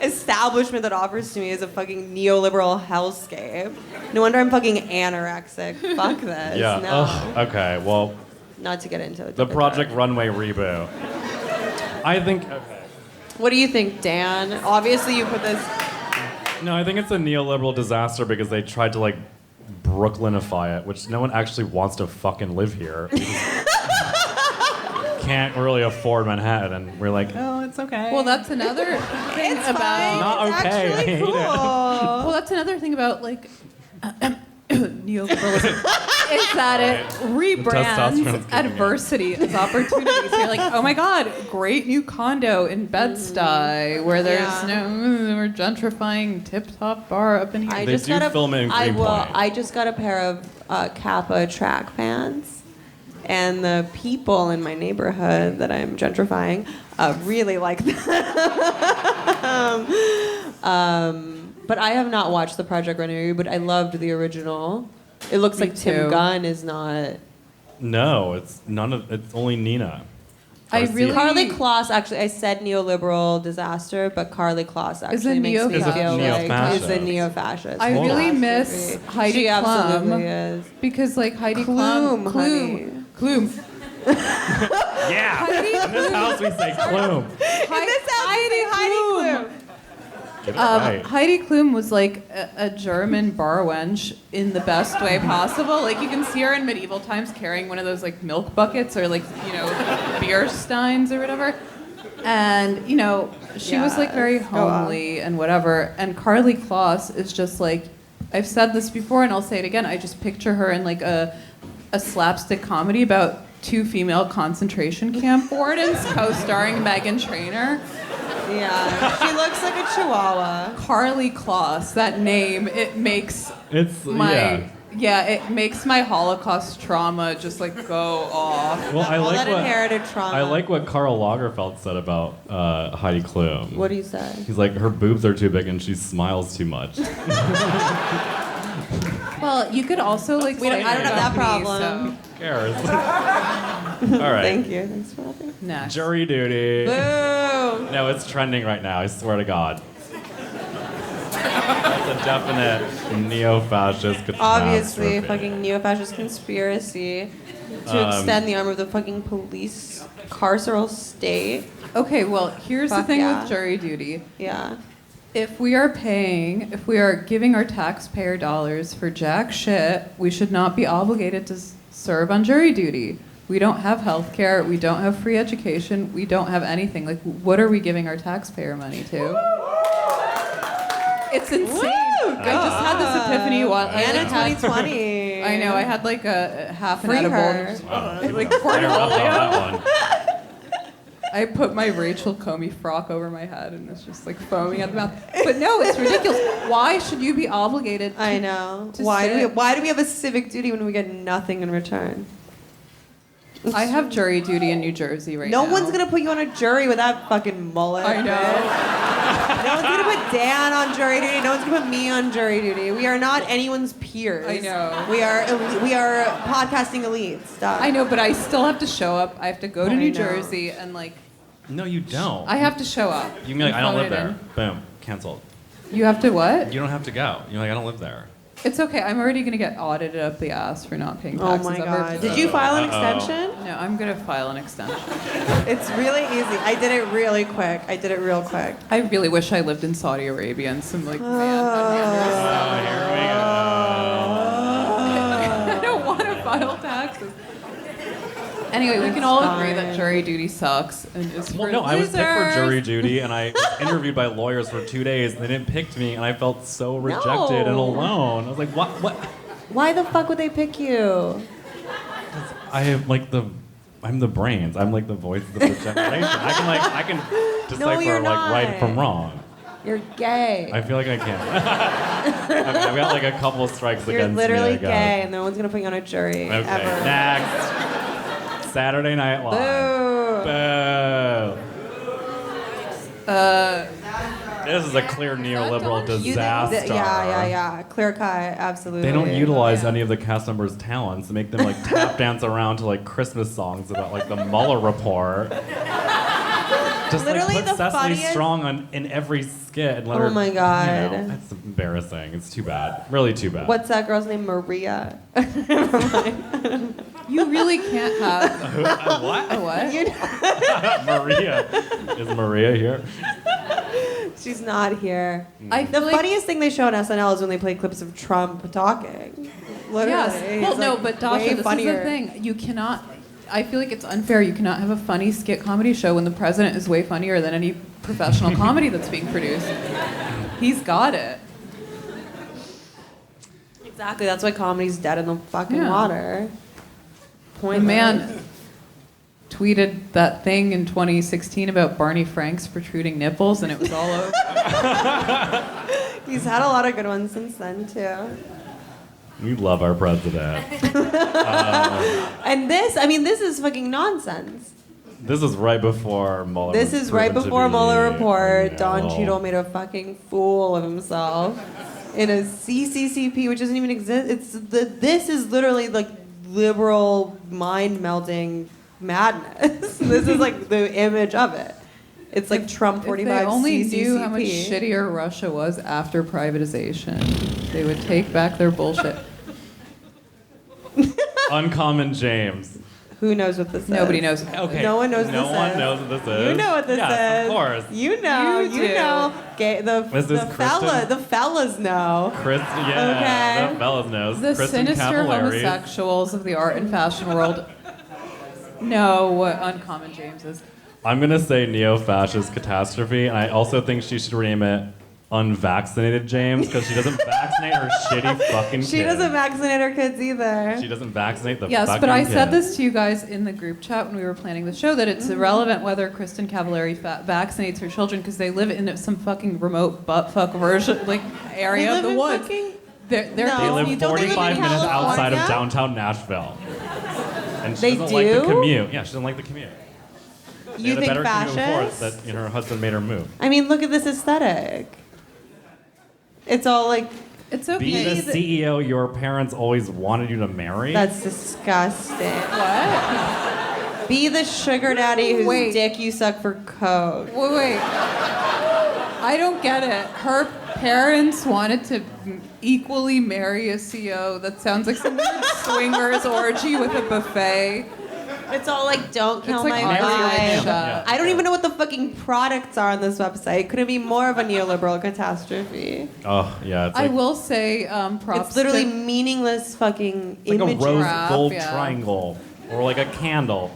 establishment that offers to me is a fucking neoliberal hellscape. No wonder I'm fucking anorexic. Fuck this. Yeah. No. Ugh, okay. Well, Not to get into it. the Project Runway reboot. I think. Okay. What do you think, Dan? Obviously, you put this. No, I think it's a neoliberal disaster because they tried to like Brooklynify it, which no one actually wants to fucking live here. We just can't really afford Manhattan, and we're like, oh, it's okay. Well, that's another thing It's about. fine. Not It's okay. I actually hate it. cool. Well, that's another thing about like neoliberalism is that it testosterone's rebrands kicking in. adversity as opportunity. So you're like, oh my god, great new condo in Bed-Stuy where there's we're gentrifying Tip Top Bar up in here. I They just do got film it in Greenpoint. I just got a pair of Kappa track pants, and the people in my neighborhood that I'm gentrifying really like them. But I have not watched the Project Runway, but I loved the original. It looks Me like Tim too. Gunn is not. No, it's none of. It's only Nina. I Garcia. really- Carly Kloss, actually, I said neoliberal disaster, but Carly Kloss actually makes me Is a feel like neo-fascist. is a neo-fascist. I really miss Catastrophe. Heidi She absolutely Klum is. because like Heidi Klum, Klum, Klum. Yeah. Heidi In this house we say Klum. Heidi Klum. Get it right. Heidi Klum was like a German bar wench in the best way possible. Like you can see her in medieval times carrying one of those like milk buckets or like beer steins or whatever. And she was like very Yes, go on. homely and whatever. And Carly Kloss is just like, I've said this before and I'll say it again. I just picture her in like a slapstick comedy about two female concentration camp wardens co-starring Meghan Trainor. Yeah, she looks like a chihuahua. Carly Kloss, that name, it makes It's my yeah. Yeah, it makes my Holocaust trauma just like go off. Well, I All like that what inherited trauma. I like what Karl Lagerfeld said about Heidi Klum. What do you say? He's like, her boobs are too big and she smiles too much. Well, you could also like. I don't have that problem. Who cares? All right. Thank you. Thanks for having me. Next. Jury duty. Boo! No, it's trending right now. I swear to God. That's a definite neo-fascist catastrophe. Obviously, fucking neo-fascist conspiracy to extend the arm of the fucking police carceral state. Okay, well, here's the Fuck thing yeah. with jury duty. Yeah. If we are giving our taxpayer dollars for jack shit, we should not be obligated to serve on jury duty. We don't have health care. We don't have free education. We don't have anything. Like, what are we giving our taxpayer money to? It's insane. I just had this epiphany while Anna 2020. I know. I had like a half an Free edible. her. Like Fire up on that one. I put my Rachel Comey frock over my head and it's just like foaming at the mouth. But no, it's ridiculous. Why should you be obligated? I know. to Why sit? do we have a civic duty when we get nothing in return? I have jury duty in New Jersey right now. No one's gonna put you on a jury with that fucking mullet. I know. bitch. No one's gonna put Dan on jury duty. No one's gonna put me on jury duty. We are not anyone's peers. I know. We are podcasting elites. Stop. I know, but I still have to show up. I have to go to I New know. Jersey and like No, you don't. I have to show up. You can be like, I don't live Phone it there. Boom. Canceled. in. You have to what? You don't have to go. You're like, I don't live there. It's okay. I'm already gonna get audited up the ass for not paying Oh taxes my ever. god. Did you file an extension? No, I'm gonna file an extension. It's really easy. I did it really quick. I did it real quick. I really wish I lived in Saudi Arabia and some like man Oh, here we go. I don't want to file taxes. Anyway, we can all agree that jury duty sucks and is for Well, no, I was picked for losers. jury duty, and I was interviewed by lawyers for 2 days, and they didn't pick me, and I felt so rejected and No. alone. I was like, what? Why the fuck would they pick you? I have like I'm the brains. I'm like the voice of the generation. I can decipher you're like right not. from wrong. You're gay. I feel like I can't. I've got like a couple of strikes You're against me. literally I guess. gay, and no one's gonna put you on a jury Okay, ever. next. Saturday Night Live. Boo. Boo. This is a clear neoliberal You think disaster. yeah. Clear cut, absolutely. They don't utilize any of the cast members' talents to make them like tap dance around to like Christmas songs about like the Mueller report. Just Literally like the put Cecily funniest- Strong in every skit and let her. Oh my God. You know, it's embarrassing. It's too bad. Really too bad. What's that girl's name? Maria. You really can't have What? a what? Maria. Is Maria here? She's not here. I The feel like- funniest thing they show on SNL is when they play clips of Trump talking. Literally. Yes. Well, He's, no, like, but Dasha, way this is funnier. the thing. You cannot. I feel like it's unfair. You cannot have a funny skit comedy show when the president is way funnier than any professional comedy that's being produced. He's got it. Exactly. That's why comedy's dead in the fucking Yeah. water. The Pointless. man tweeted that thing in 2016 about Barney Frank's protruding nipples, and it was all over. He's had a lot of good ones since then too. We love our president. And this is fucking nonsense. This is right before Mueller. This was is right proven to before be, Mueller report. you Don know, Cheadle made a fucking fool of himself in a CCCP, which doesn't even exist. This is literally like liberal mind melting madness. This is like the image of it. It's like Trump 45 If they only CCCP. knew how much shittier Russia was after privatization, they would take back their bullshit. Uncommon James. Who knows what this is? Nobody knows. Okay. No one knows what No this one is. knows what this is. You know what this yes, is. of course. You know. You You do. know. The Is this fellas know. Okay. The fellas knows. The Kristen sinister Cavallari. homosexuals of the art and fashion world know what Uncommon James is. I'm gonna say neo-fascist catastrophe, and I also think she should rename it Unvaccinated James because she doesn't vaccinate her shitty fucking kids. She doesn't vaccinate her kids either. She doesn't vaccinate the Yes, fucking but I said kids. this to you guys in the group chat when we were planning the show that it's irrelevant whether Kristen Cavallari vaccinates her children because they live in some fucking remote buttfuck version like They area live of the in woods. fucking They're No. They You live don't think 45 in minutes outside of California? downtown Nashville. And she They doesn't like the do? commute. Yeah, she doesn't like the commute. They You had a think better commute before fascist? that her husband made her move. I mean, look at this aesthetic. It's all like, It's Be okay. the CEO your parents always wanted you to marry. that's disgusting. What? Be the sugar daddy whose Wait. dick you suck for coke. Wait. I don't get it. Her parents wanted to equally marry a CEO. That sounds like some weird swingers orgy with a buffet. It's all like, don't kill It's like my Marry or vibe. Shut. Yeah. I don't even know what the fucking products are on this website. Could it be more of a neoliberal catastrophe? Oh, yeah. It's I like, will say props It's literally to meaningless fucking it's like a imagery. rose Graph, gold yeah. triangle. Or like a candle.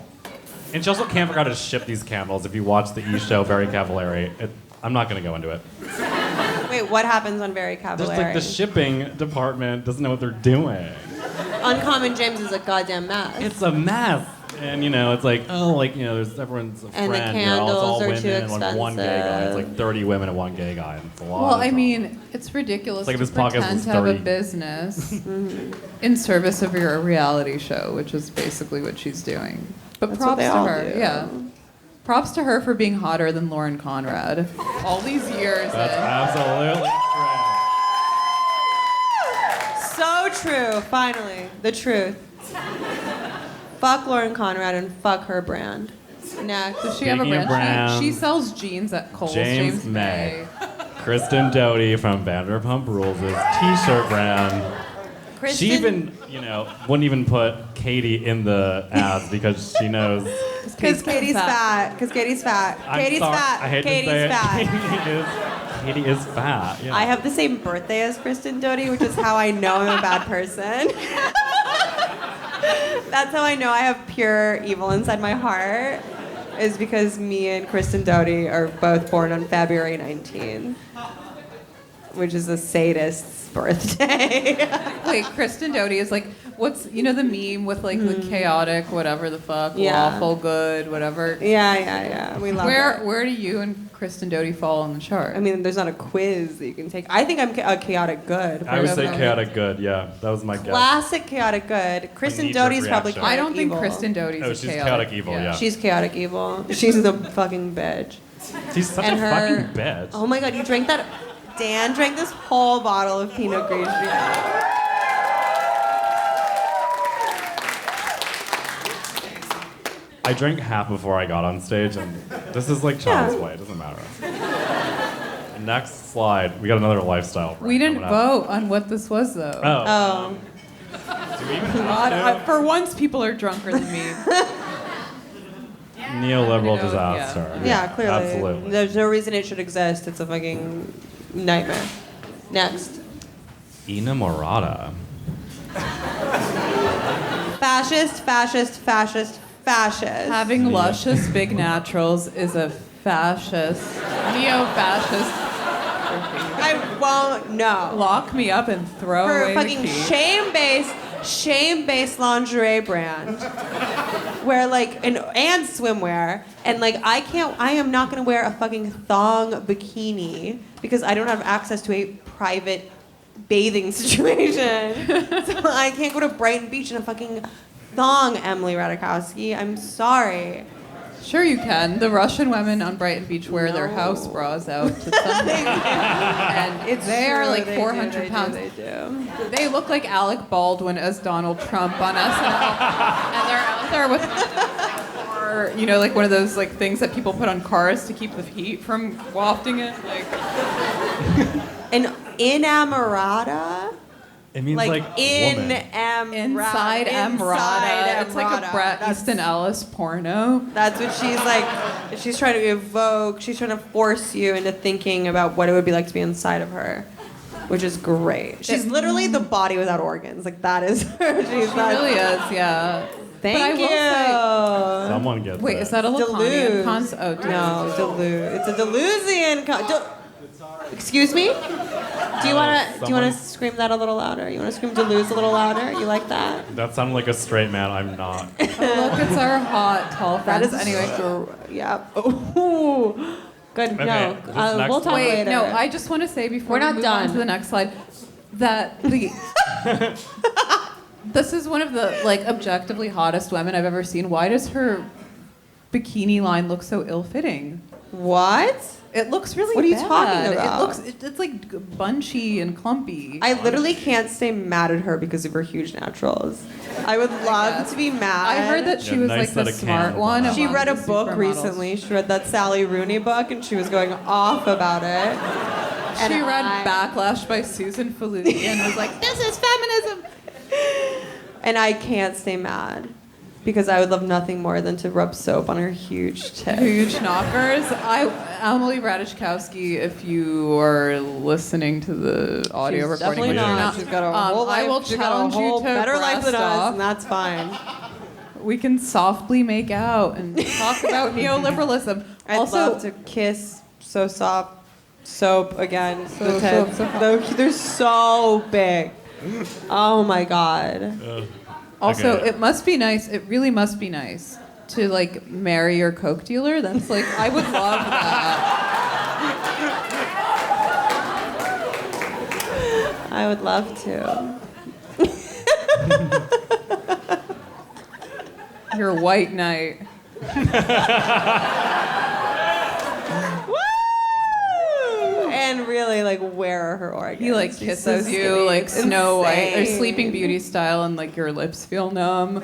And she also can't figure out how to ship these candles. If you watch the E! show, Very Cavallari, I'm not going to go into it. Wait, what happens on Very Just Cavallari? like the shipping department doesn't know what they're doing. Uncommon James is a goddamn mess. It's a mess. And it's like, oh, like, there's everyone's a And the friend. It's all candles are women too and like one gay guy. It's expensive. like 30 women and one gay guy. And it's a lot Well, of I drama. mean, it's ridiculous It's like to if this podcast pretend was to have a 30. business in service of your reality show, which is basically what she's doing. But That's what props they to all her, do. yeah. Props to her for being hotter than Lauren Conrad all these years. That's in. absolutely true. So true, finally. The truth. Fuck Lauren Conrad and fuck her brand. Next. Does she have a Speaking of brand? She brands, sells jeans at Kohl's. James May. Kristen Doty from Vanderpump Rules' t-shirt brand. Kristen, She even, wouldn't even put Katie in the ads because she knows. Because Katie's fat. Because Katie's fat. I'm Katie's sorry, fat. I hate Katie's to say fat. it. Katie is fat. Yeah. I have the same birthday as Kristen Doty, which is how I know I'm a bad person. That's how I know I have pure evil inside my heart, is because me and Kristen Doty are both born on February 19th, which is a sadist's birthday. Wait, Kristen Doty is like, what's the meme with like the chaotic, whatever the fuck, Yeah. lawful good, whatever. Yeah. We love it. Where do you and Kristen Doty fall on the chart? I mean, there's not a quiz that you can take. I think I'm a chaotic good. I would say Definitely. chaotic good. Yeah, that was my guess. Classic chaotic good. Kristen knee-jerk Doty's probably reaction. chaotic I don't think evil. Kristen Doty's Oh, a she's chaotic evil, yeah. She's chaotic evil. She's the fucking bitch. She's such And a her- fucking bitch. Oh my god, you drank that? Dan drank this whole bottle of Pinot Grigio. I drank half before I got on stage, and this is like child's Yeah. play. It doesn't matter. Next slide. We got another lifestyle. brand We didn't coming up. vote on what this was though. Oh. Oh. Do we even God, for once, people are drunker than me. neoliberal Yeah. disaster? Yeah, clearly. Absolutely. There's no reason it should exist. It's a fucking nightmare. Next. Inamorata. Fascist. Having luscious big naturals is a fascist, neo-fascist. I won't know. Lock me up and throw Her away fucking the key. shame-based lingerie brand, where like and swimwear, and like I am not gonna wear a fucking thong bikini because I don't have access to a private bathing situation, so I can't go to Brighton Beach in a fucking thong. Emily Ratajkowski, I'm sorry. Sure you can. The Russian women on Brighton Beach wear their No. house bras out to sunbathe. And they are True, like they 400 do, pounds. They do. They look like Alec Baldwin as Donald Trump on SNL. And they're out there with, or, like one of those like things that people put on cars to keep the heat from wafting it. Like, An inamorata? It means Like like in woman. inside Emrata. It's like a Bret Easton Ellis porno. That's what she's like. She's trying to evoke. She's trying to force you into thinking about what it would be like to be inside of her, which is great. She's literally the body without organs. Like that is her. She's She really is, yeah. Thank But I will you. Someone gets Wait, it. is that a Lacanian Deluge. concept? Oh, No, Deluge. It's a Delusian. Excuse me? Do you wanna scream that a little louder? You wanna scream Deluge a little louder? You like that? That sounded like a straight man. I'm not. Look, it's our hot, tall That friends. is Anyway. Yeah. Ooh. Good. Okay, No. this next We'll talk one. Wait, later. no, I just want to say before We're we not move done. on to the next slide, that the this is one of the like objectively hottest women I've ever seen. Why does her bikini line look so ill-fitting? What? It looks really What are you bad. talking about? It's like bunchy and clumpy. I literally can't stay mad at her because of her huge naturals. I would love guess. to be mad. I heard that she Yeah, was nice like set the of smart cans one. on that. She among read a the book supermodels. recently. She read that Sally Rooney book, and she was going off about it. And She read I- Backlash by Susan Faludi and was like, "This is feminism." And I can't stay mad because I would love nothing more than to rub soap on her huge tits. Huge knockers. Emily Ratajkowski, if you are listening to the audio She's recording, definitely which you're not. She's got a whole life. I will She's got a challenge you whole to better life than breast us, off. and that's fine. We can softly make out and talk about neoliberalism. I'd Also, love to kiss so soft soap again. So the tits. soap. They're so big. Oh my god. Also, Okay. it must be nice. It really must be nice to like marry your coke dealer. That's like I would love that. I would love to. Your white knight. And really, like, where are her organs? He like She's kisses so you skinny. like It's Snow White or insane. Sleeping Beauty style, and like your lips feel numb.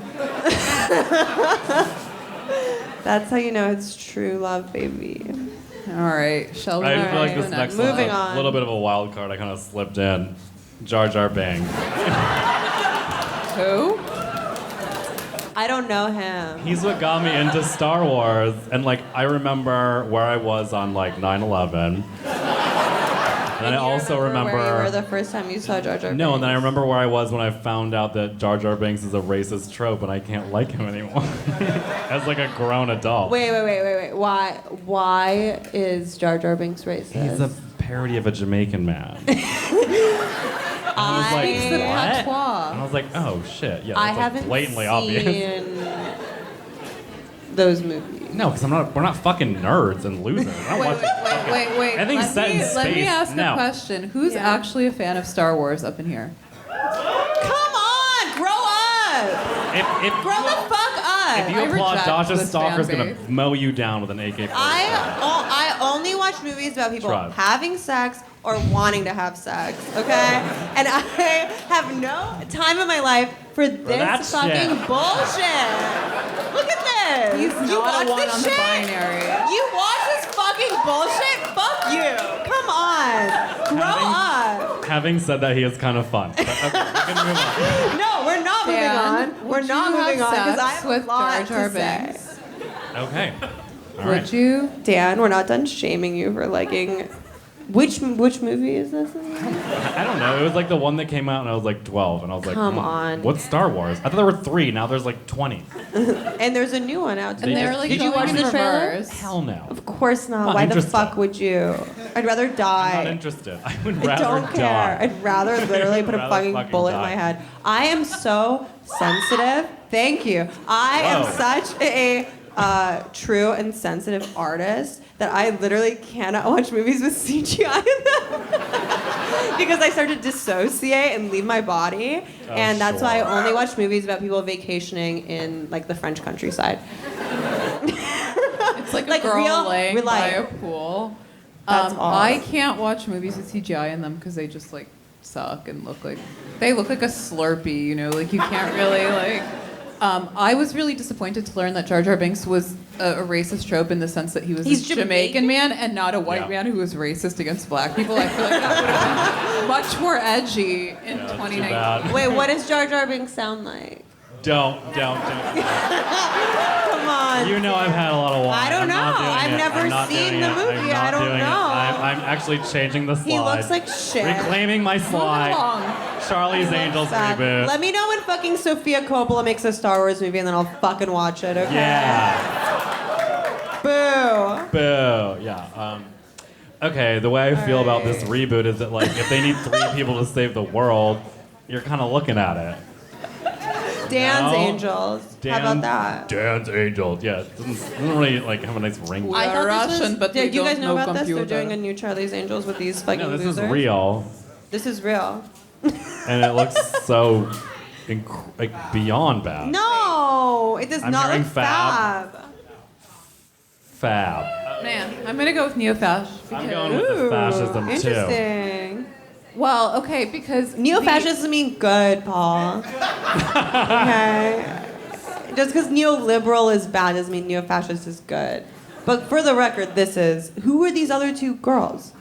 That's how you know it's true love, baby. All right, shall we? I move feel like on to this the next one? Moving one's on. a little bit of a wild card. I kind of slipped in. Jar Jar Binks. Who? I don't know him. He's what got me into Star Wars. And like, I remember where I was on like 9/11. And then I also remember. where you were the first time you saw Jar Jar. No, and then I Binks. remember where I was when I found out that Jar Jar Binks is a racist trope, and I can't like him anymore. As like a grown adult. Wait. Why is Jar Jar Binks racist? He's a parody of a Jamaican man. I, Speaks the what? patois. And I was like, oh shit, yeah, I that's like haven't blatantly seen obvious. those movies. No, because we're not fucking nerds and losers. I don't watch Wait. Everything's set in Let me space. ask No. a question. Who's Yeah. actually a fan of Star Wars up in here? Come on, grow up. If Grow the fuck up. you I applaud reject Dasha this Stalker's fan gonna base. mow you down with an AK-47. I only watch movies about people Trust. having sex or wanting to have sex, okay? And I have no time in my life for that this fucking shit. bullshit. Look at this. He's you not watch a one this on the shit? binary. You watch this fucking bullshit? Fuck you. Come on. Grow up. Having said that, he is kind of fun. But okay, we can move on. No, we're not moving Dan, on. We're would not you moving have on because I sex have with a lot Jar Jar to say. Binks? Okay. All Would right. you? Dan, we're not done shaming you for liking. Which movie is this? I don't know. It was like the one that came out, and I was like 12, and I was like, Come on. What's Star Wars? I thought there were 3. Now there's like 20. And there's a new one out too. And They they're just- like Did you going watch the in trailer? reverse. Hell no. Of course not. Not Why the interested. fuck would you? I'd rather I'm not die. interested. I would I rather don't care. die. I'd rather literally put a Rather fucking fucking bullet in die. my head. I am so sensitive. Thank you. I am Whoa. such a true and sensitive artist that I literally cannot watch movies with CGI in them because I start to dissociate and leave my body, Oh, and that's why sure. I only watch movies about people vacationing in like the French countryside. It's like a Like girl real laying by life. a pool. That's all. I can't watch movies with CGI in them because they just like suck and look like a Slurpee. You know, like you can't really like. I was really disappointed to learn that Jar Jar Binks was a racist trope in the sense that he was He's a Jamaican man and not a white Yeah. man who was racist against black people. I feel like that would have been much more edgy in Yeah, that's too 2019. bad. Wait, what does Jar Jar Binks sound like? Don't. Come on. You know I've had a lot of wine. I don't I'm not know. doing I've it. never I'm not seen doing the it. movie. I'm not I don't doing it. know. I'm actually changing the slide. He looks like shit. Reclaiming my slide. along. Charlie's Angels Bad. reboot. Let me know when fucking Sofia Coppola makes a Star Wars movie and then I'll fucking watch it, okay? Yeah. Boo. Boo. Yeah. Okay. The way I feel about this reboot is that like if they need 3 people to save the world, you're kind of looking at it. Dan's No. Angels. How about that? Dan's Angels. Yeah. It doesn't really like have a nice ring. We I are thought this Russian, was, but we you guys don't know know about this? They're computer. doing a new Charlie's Angels with these fucking No, this losers. is real. This is real. and it looks so beyond bad. No, it does I'm not hearing look fab. fab. Fab. Man, I'm gonna go with neo-fash. I'm going with the fascism too. Interesting. Well, okay, because Neo-fascism mean good, Paul. Okay. Just because neoliberal is bad doesn't mean neo-fascist is good. But for the record, who are these other two girls?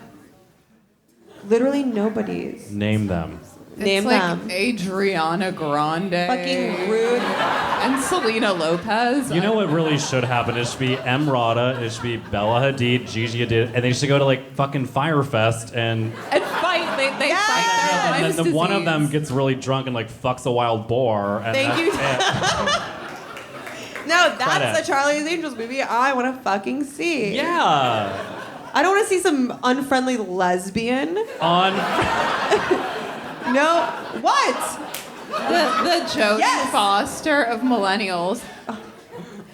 Literally nobody's. Name them. Name like them. Adriana Grande. Fucking rude. And Selena Lopez. You know what really should happen? It should be M. Rada, it should be Bella Hadid, Gigi Hadid, and they should go to like fucking Firefest and fight. They fight their and lives then one of them disease. gets really drunk and like fucks a wild boar. And Thank you. No, that's Credit. the Charlie's Angels movie I want to fucking see. Yeah. I don't want to see some unfriendly lesbian. On. No. What? The Jodie Yes. Foster of millennials.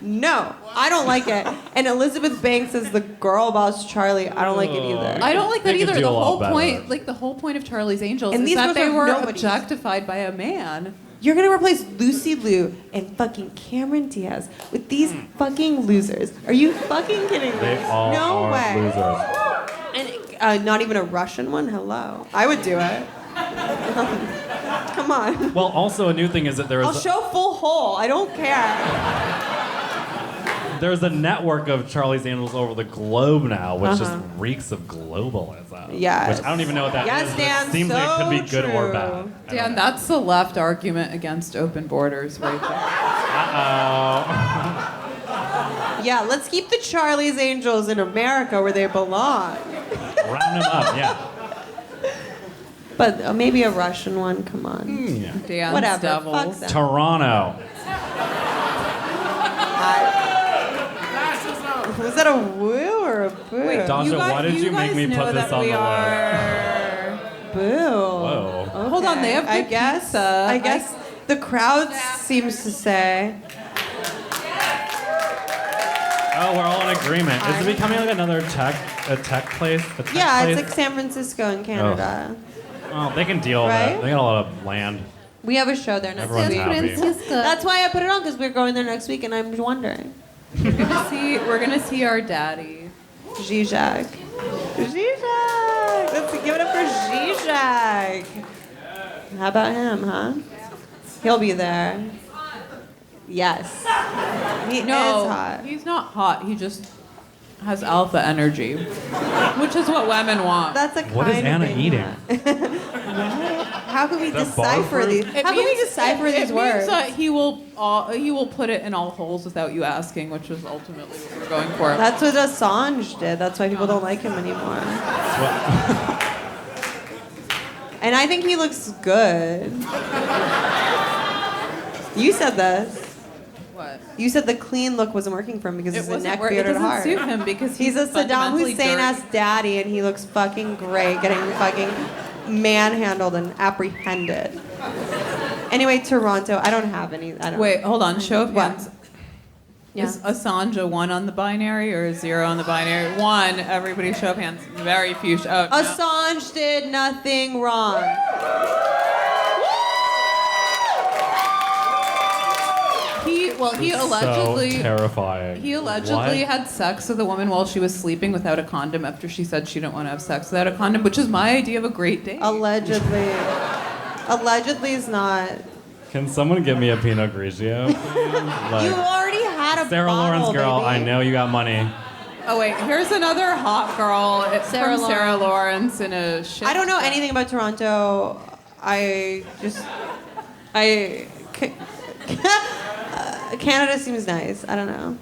No. I don't like it. And Elizabeth Banks is the girl boss Charlie. I don't like it either. I don't like that They could either. do The a lot whole better. point, the whole point of Charlie's Angels And is these that girls they are were nobodies. objectified by a man. You're going to replace Lucy Liu and fucking Cameron Diaz with these fucking losers. Are you fucking kidding me? They all no are way. losers. And not even a Russian one? Hello. I would do it. Come on. Well, also a new thing is that I'll show full hole. I don't care. there's a network of Charlie's Angels over the globe now, which just Uh-huh. reeks of globalism. Yes. Which I don't even know what that is. Yes, but Dan, it seems like it could be so good or true. bad. I don't Dan, know. that's the left argument against open borders right there. Yeah, let's keep the Charlie's Angels in America where they belong. Round them up, yeah. But maybe a Russian one, come on. Yeah. Dan's Whatever, Devils. fuck them. Toronto. Was that a woo or a boo? Dasha, why did you make me put this on the list? Boo. Whoa. Okay. Hold on, they have I good guess. pizza. I guess the crowd seems to say. Oh, we're all in agreement. Is it becoming like another tech place? A tech Yeah, place? it's like San Francisco in Canada. Oh, they can deal with Right? it. They got a lot of land. We have a show there next Everyone's week. happy. That's why I put it on because we're going there next week, and I'm wondering. We're gonna see our daddy. Zizek. Zizek! Let's give it up for Zizek. How about him, huh? He'll be there. Yes. He is hot. He's not hot. He just has alpha energy, which is what women want. That's a kind What is of Anna thing, eating? huh? How can we Is that decipher barfruit? these? How can we decipher these words? It means that he will put it in all holes without you asking, which is ultimately what we're going for. That's what Assange did. That's why people don't like him anymore. And I think he looks good. You said this. What? You said the clean look wasn't working for him because he's a neck, It beard, and doesn't heart. suit him because He's a Saddam fundamentally Hussein-ass dirty. daddy, and he looks fucking great, getting fucking manhandled and apprehended. Anyway, Toronto. I don't have any. I don't. Wait, hold on. Show of What? hands. Yeah. Is Assange a 1 on the binary or a 0 on the binary? 1. Everybody show of hands. Very few. No. Assange did nothing wrong. He allegedly. So terrifying. He allegedly What? had sex with a woman while she was sleeping without a condom after she said she didn't want to have sex without a condom, which is my idea of a great date. Allegedly. Allegedly is not. Can someone give me a Pinot Grigio? Like, You already had a Sarah bottle, Lawrence girl, baby. I know you got money. Oh wait, here's another hot girl Sarah from Sarah Lawrence in a shit. I don't know anything about Toronto. Canada seems nice. I don't know.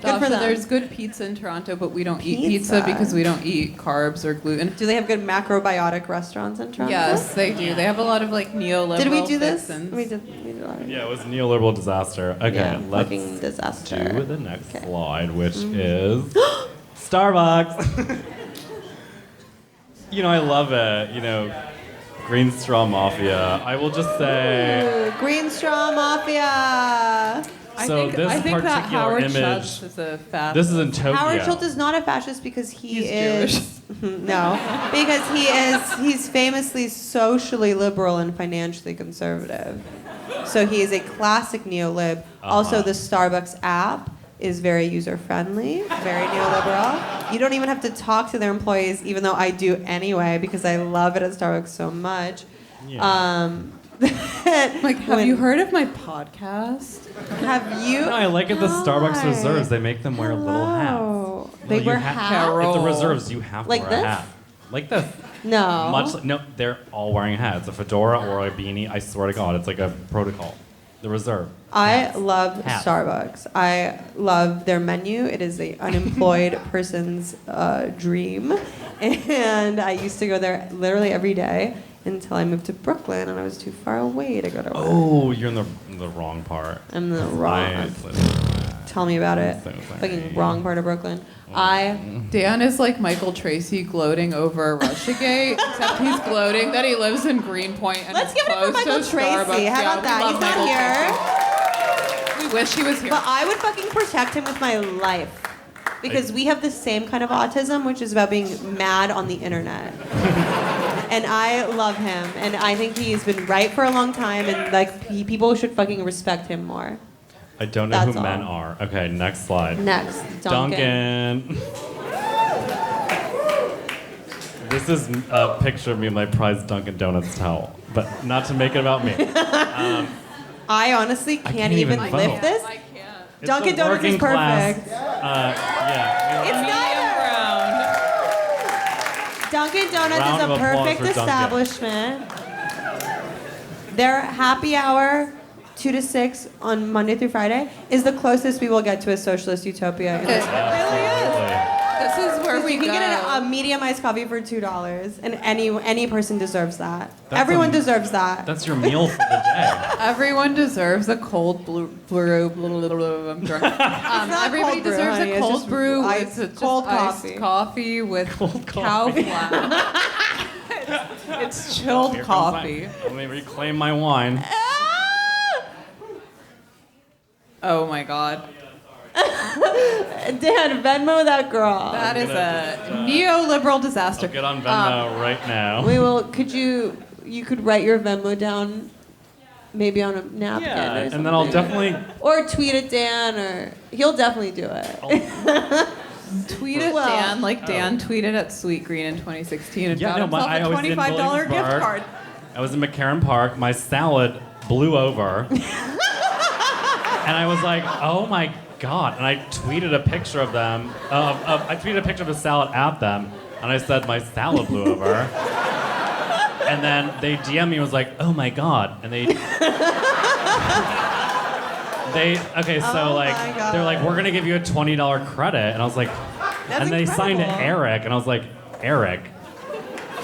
Good for them. There's good pizza in Toronto, but we don't eat Pizza. pizza because we don't eat carbs or gluten. Do they have good macrobiotic restaurants in Toronto? Yes, they do. They have a lot of like neoliberal. Did we do this? fixins. We did a lot of Yeah, it was a neoliberal disaster. Okay, Yeah, let's fucking disaster. do the next Okay. slide, which is Starbucks. I love it. Green Straw Mafia. I will just say, Ooh, Green Straw Mafia. So this I think that particular Howard image. Schultz is a fascist. This is in Tokyo. Howard Schultz is not a fascist because He's is no, because he's famously socially liberal and financially conservative. So he is a classic neolib. Also, the Starbucks app is very user-friendly, very neoliberal. You don't even have to talk to their employees, even though I do anyway, because I love it at Starbucks so much. Yeah. Like, have you heard of my podcast? Have you? No, I like it. The Starbucks Hi. reserves. They make them wear little hats. Hello. No, They you wear have- hats? If the reserves, you have to Like wear this? a hat. Like this. No. Much like, no, they're all wearing hats. A fedora or a beanie. I swear to God, it's like a protocol. The reserve. I love Hats. Starbucks. I love their menu. It is an unemployed person's dream. And I used to go there literally every day until I moved to Brooklyn and I was too far away to go to work. Oh, you're in the wrong part. I'm the wrong. Tell me about it. So sorry. Fucking wrong part of Brooklyn. Dan is like Michael Tracy gloating over Russiagate, except he's gloating that he lives in Greenpoint and Let's is give it up for close Michael to Tracy. Starbucks. How about we that? love He's not Michael Tracy. We wish he was here. But I would fucking protect him with my life. Because we have the same kind of autism, which is about being mad on the internet. And I love him. And I think he's been right for a long time. And like people should fucking respect him more. I don't know That's who men all. are. Okay, next slide. Next, Duncan. This is a picture of me in my prized Dunkin' Donuts towel, but not to make it about me. I honestly can't, can't even lift vote. this. I can't. It's Dunkin' the Donuts is working class, perfect. yeah. It's neither. Dunkin' Donuts Round is of a applause perfect for Dunkin'. establishment. Their happy hour, 2 to 6 on Monday through Friday, is the closest we will get to a socialist utopia. In this Absolutely. This is where we you can go. get a medium iced coffee for $2, and any person deserves that. That's Everyone a- deserves that. That's your meal for the day. Everyone deserves a cold brew. I'm drunk. not Everybody cold brew, deserves honey. a It's cold just brew ice- with just cold iced coffee. coffee with Cold cow coffee. flour. It's chilled Here comes coffee. Let me reclaim my wine. Oh my god. Dan, Venmo that girl. That is a gonna neoliberal disaster. I'll get on Venmo right now. We will. You could write your Venmo down, maybe on a napkin or something. and then I'll definitely. Or tweet at Dan, or he'll definitely do it. Tweet at Well- Dan like Dan tweeted at Sweet Green in 2016 and got himself I a was in $25 gift Williamsburg. card. I was in McCarran Park. My salad blew over. And I was like, oh my God. And I tweeted a picture of them. I tweeted a picture of the salad at them. And I said, my salad blew over. And then they DM me and was like, oh my God. And they. Okay, so Oh like, my God. they're like, we're going to give you a $20 credit. And I was like, That's and they signed to incredible. Eric. And I was like, Eric,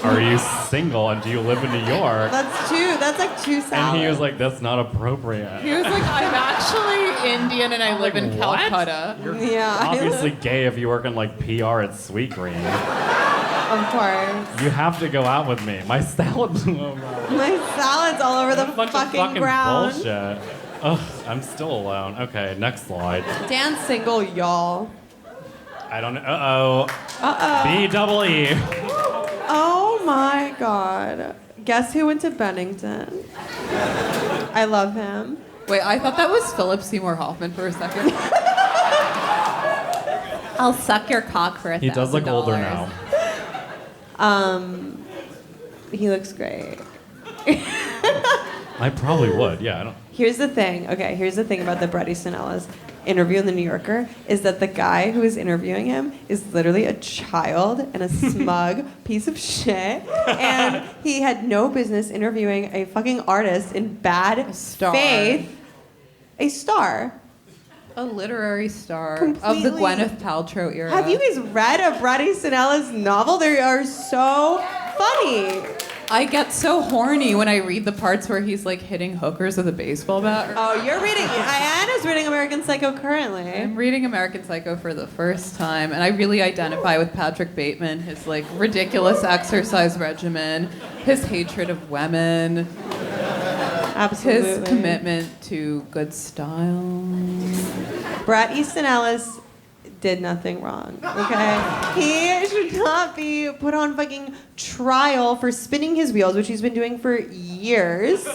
are you single and do you live in New York? That's like two salads. And he was like, that's not appropriate. He was like, I'm actually Indian and I live in What? Calcutta. You're Yeah, I obviously gay if you work in like PR at Sweet Green. of course. You have to go out with me. My salad blew over. My salad's all over the A bunch fucking, of fucking ground. bullshit. Ugh, I'm still alone. Okay, next slide. Dan's single, y'all. I don't know. B-double-E. Oh my God. Guess who went to Bennington? I love him. Wait, I thought that was Philip Seymour Hoffman for a second. I'll suck your cock for $1,000. He does look older now. He looks great. I probably would. Yeah, I don't. Here's the thing. Okay, here's the thing about the Bret Easton Ellis interview in the New Yorker is that the guy who is interviewing him is literally a child and a smug piece of shit. And he had no business interviewing a fucking artist in bad star. faith. A star. A literary star of the Completely. Gwyneth Paltrow era. Have you guys read a Bret Easton Ellis novel? They are so funny. I get so horny when I read the parts where he's like hitting hookers with a baseball bat. Oh, you're reading. Anna's reading American Psycho currently. I'm reading American Psycho for the first time, and I really identify with Patrick Bateman, his like ridiculous exercise regimen, his hatred of women. Absolutely. His commitment to good style. Bret Easton Ellis did nothing wrong, okay? He should not be put on fucking trial for spinning his wheels, which he's been doing for years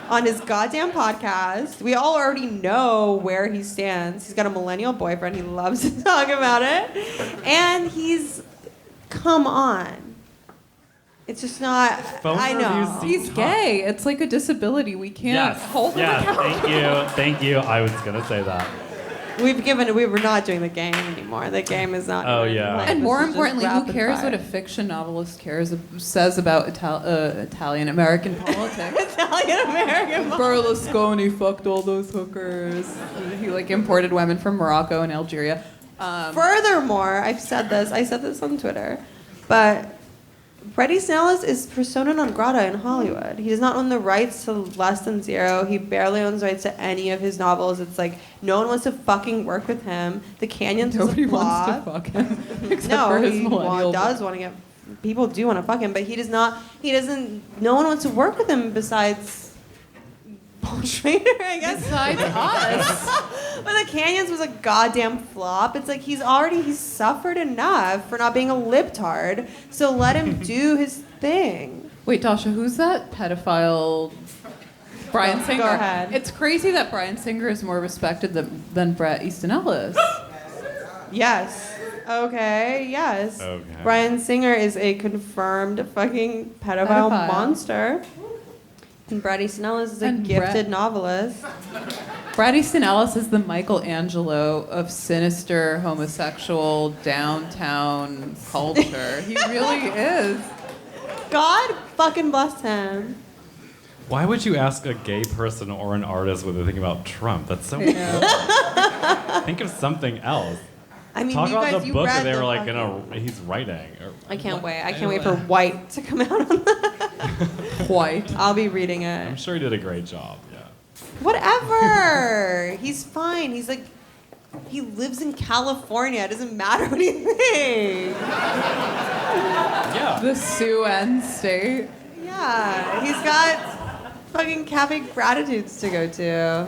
on his goddamn podcast. We all already know where he stands. He's got a millennial boyfriend. He loves to talk about it. And come on. It's just not, Phone I know. reviews seem He's tough. gay. It's like a disability. We can't hold him accountable. Thank you. I was gonna say that. We were not doing the game anymore. The game is not. Oh, even yeah. playing. And This more is just importantly, who rapid cares fire. what a fiction novelist says about Italian American politics? Italian American. Berlusconi fucked all those hookers. He like imported women from Morocco and Algeria. Furthermore, I said this on Twitter, but Bret Easton Ellis is persona non grata in Hollywood. He does not own the rights to Less Than Zero. He barely owns rights to any of his novels. It's like no one wants to fucking work with him. The Canyons Nobody is a wants to flop. fuck him except No, for his he millennial. does want to get. People do want to fuck him, but he does not. He doesn't. No one wants to work with him besides Paul Schrader, I guess. Besides us. But the Canyons was a goddamn flop. It's like he's suffered enough for not being a libtard. So let him do his thing. Wait, Dasha, who's that pedophile? Brian Singer. Go ahead. It's crazy that Brian Singer is more respected than Bret Easton Ellis. Yes. Okay, yes. Okay. Bryan Singer is a confirmed fucking pedophile monster. And Bret Easton Ellis is a gifted novelist. Bret Easton Ellis is the Michelangelo of sinister homosexual downtown culture. He really is. God fucking bless him. Why would you ask a gay person or an artist what they think about Trump? That's so Think of something else. I mean, Talk you about guys, the you book read that they the were like fucking- he's writing. Or I can't what? wait. I can't wait for White to come out on that. White. I'll be reading I'm it. sure he did a great job. Yeah. Whatever. He's fine. He's like, he lives in California. It doesn't matter what he thinks. Yeah. The Sioux State. Yeah. He's got fucking Cafe Gratitudes to go to.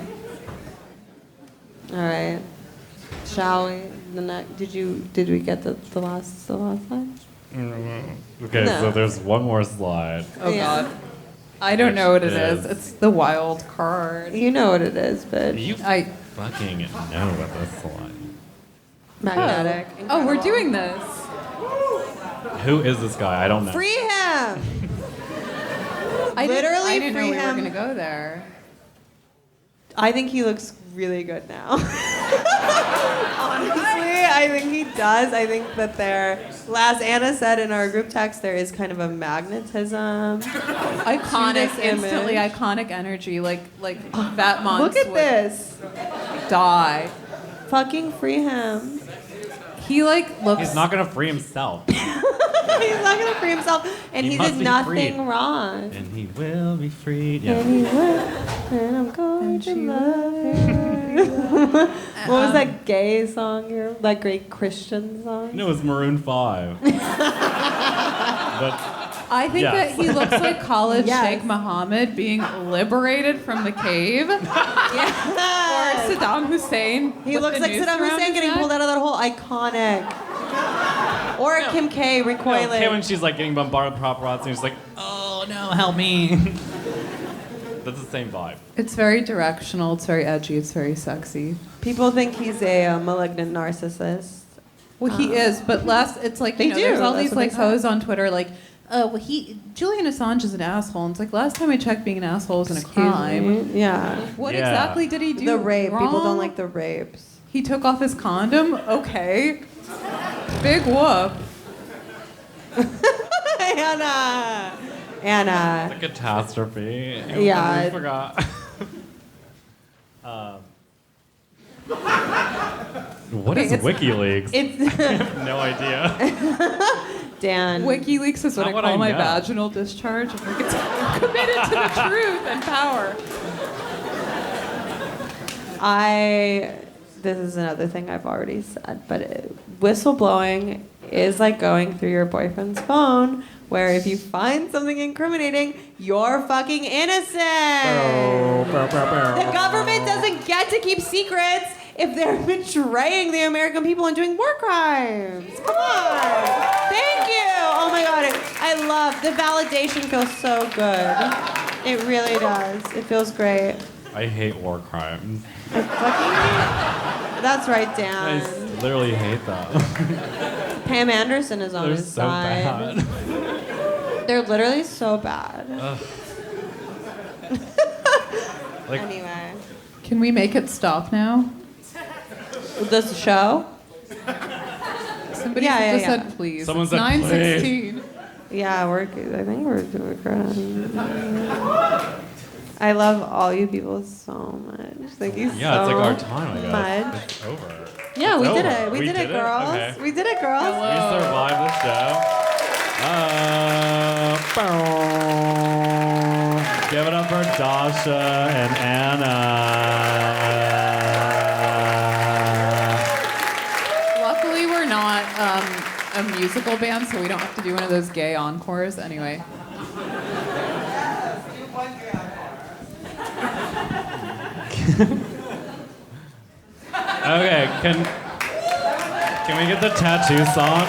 All right. Shall we? Did we get the last slide? Okay, No. so there's one more slide. Oh Yeah. God. I don't know what it Which is. is- It's the wild card. You know what it is, bitch. You I. fucking know what this slide. Magnetic. Oh, we're Incredible. doing this. Who is this guy? I don't know. Free him. I Literally didn't know free we were him. gonna go there. I think he looks really good now. Honestly, I think he does. I think that as Anna said in our group text, there is kind of a magnetism. Iconic, this instantly image. iconic energy. Like that monster. Look at this. Die. Fucking free him. He like looks. He's not gonna free himself. He's not gonna free himself, and He he must did be nothing freed. wrong. And he will be freed. Yeah. And he will, and I'm going to love her. What was that gay song? That great Christian song? No, it was Maroon 5. But I think Yes. that he looks like college Yes. Sheikh Mohammed being liberated from the cave, or Yes. Saddam Hussein. He with looks the like noose Saddam around Hussein his getting neck. pulled out of that hole. Iconic. Or Kim K recoiling. okay, when she's like getting bombarded with paparazzi, and she's like, "Oh no, help me!" That's the same vibe. It's very directional. It's very edgy. It's very sexy. People think he's a malignant narcissist. Well, he is, but it's like They you know, there's do, all that's these what they like say. hoes on Twitter like, Julian Assange is an asshole. And it's like last time I checked, being an asshole wasn't a crime. Me? Yeah. What Yeah. exactly did he do? The rape. People wrong? don't like the rapes. He took off his condom. Okay. Big whoop. Anna. The catastrophe. Yeah. I forgot. What is WikiLeaks? It's I have no idea. Dan. WikiLeaks is what How I would call I my know? vaginal discharge. I'm like, it's committed to the truth and power. This is another thing I've already said, but whistleblowing is like going through your boyfriend's phone where if you find something incriminating, you're fucking innocent. The government doesn't get to keep secrets if they're betraying the American people and doing war crimes. Come on. Thank you. Oh my God. I love the validation feels so good. It really does. It feels great. I hate war crimes. I fucking That's right, I Dan. literally hate them. Pam Anderson is on They're his so side. bad. They're literally so bad. Like, Anyway. Can we make it stop now? This show? Somebody Yeah, just yeah. said please. Someone It's said 9:16. Yeah, I think we're doing great. I love all you people so much. Thank you yeah, so it's like our time, I guess. much. It's over. Yeah, It's we did over. it. We did it, girls. Okay. We did it, girls. We survived the show. Give it up for Dasha and Anna. Luckily, we're not a musical band, so we don't have to do one of those gay encores. Anyway. Okay, can we get the tattoo song?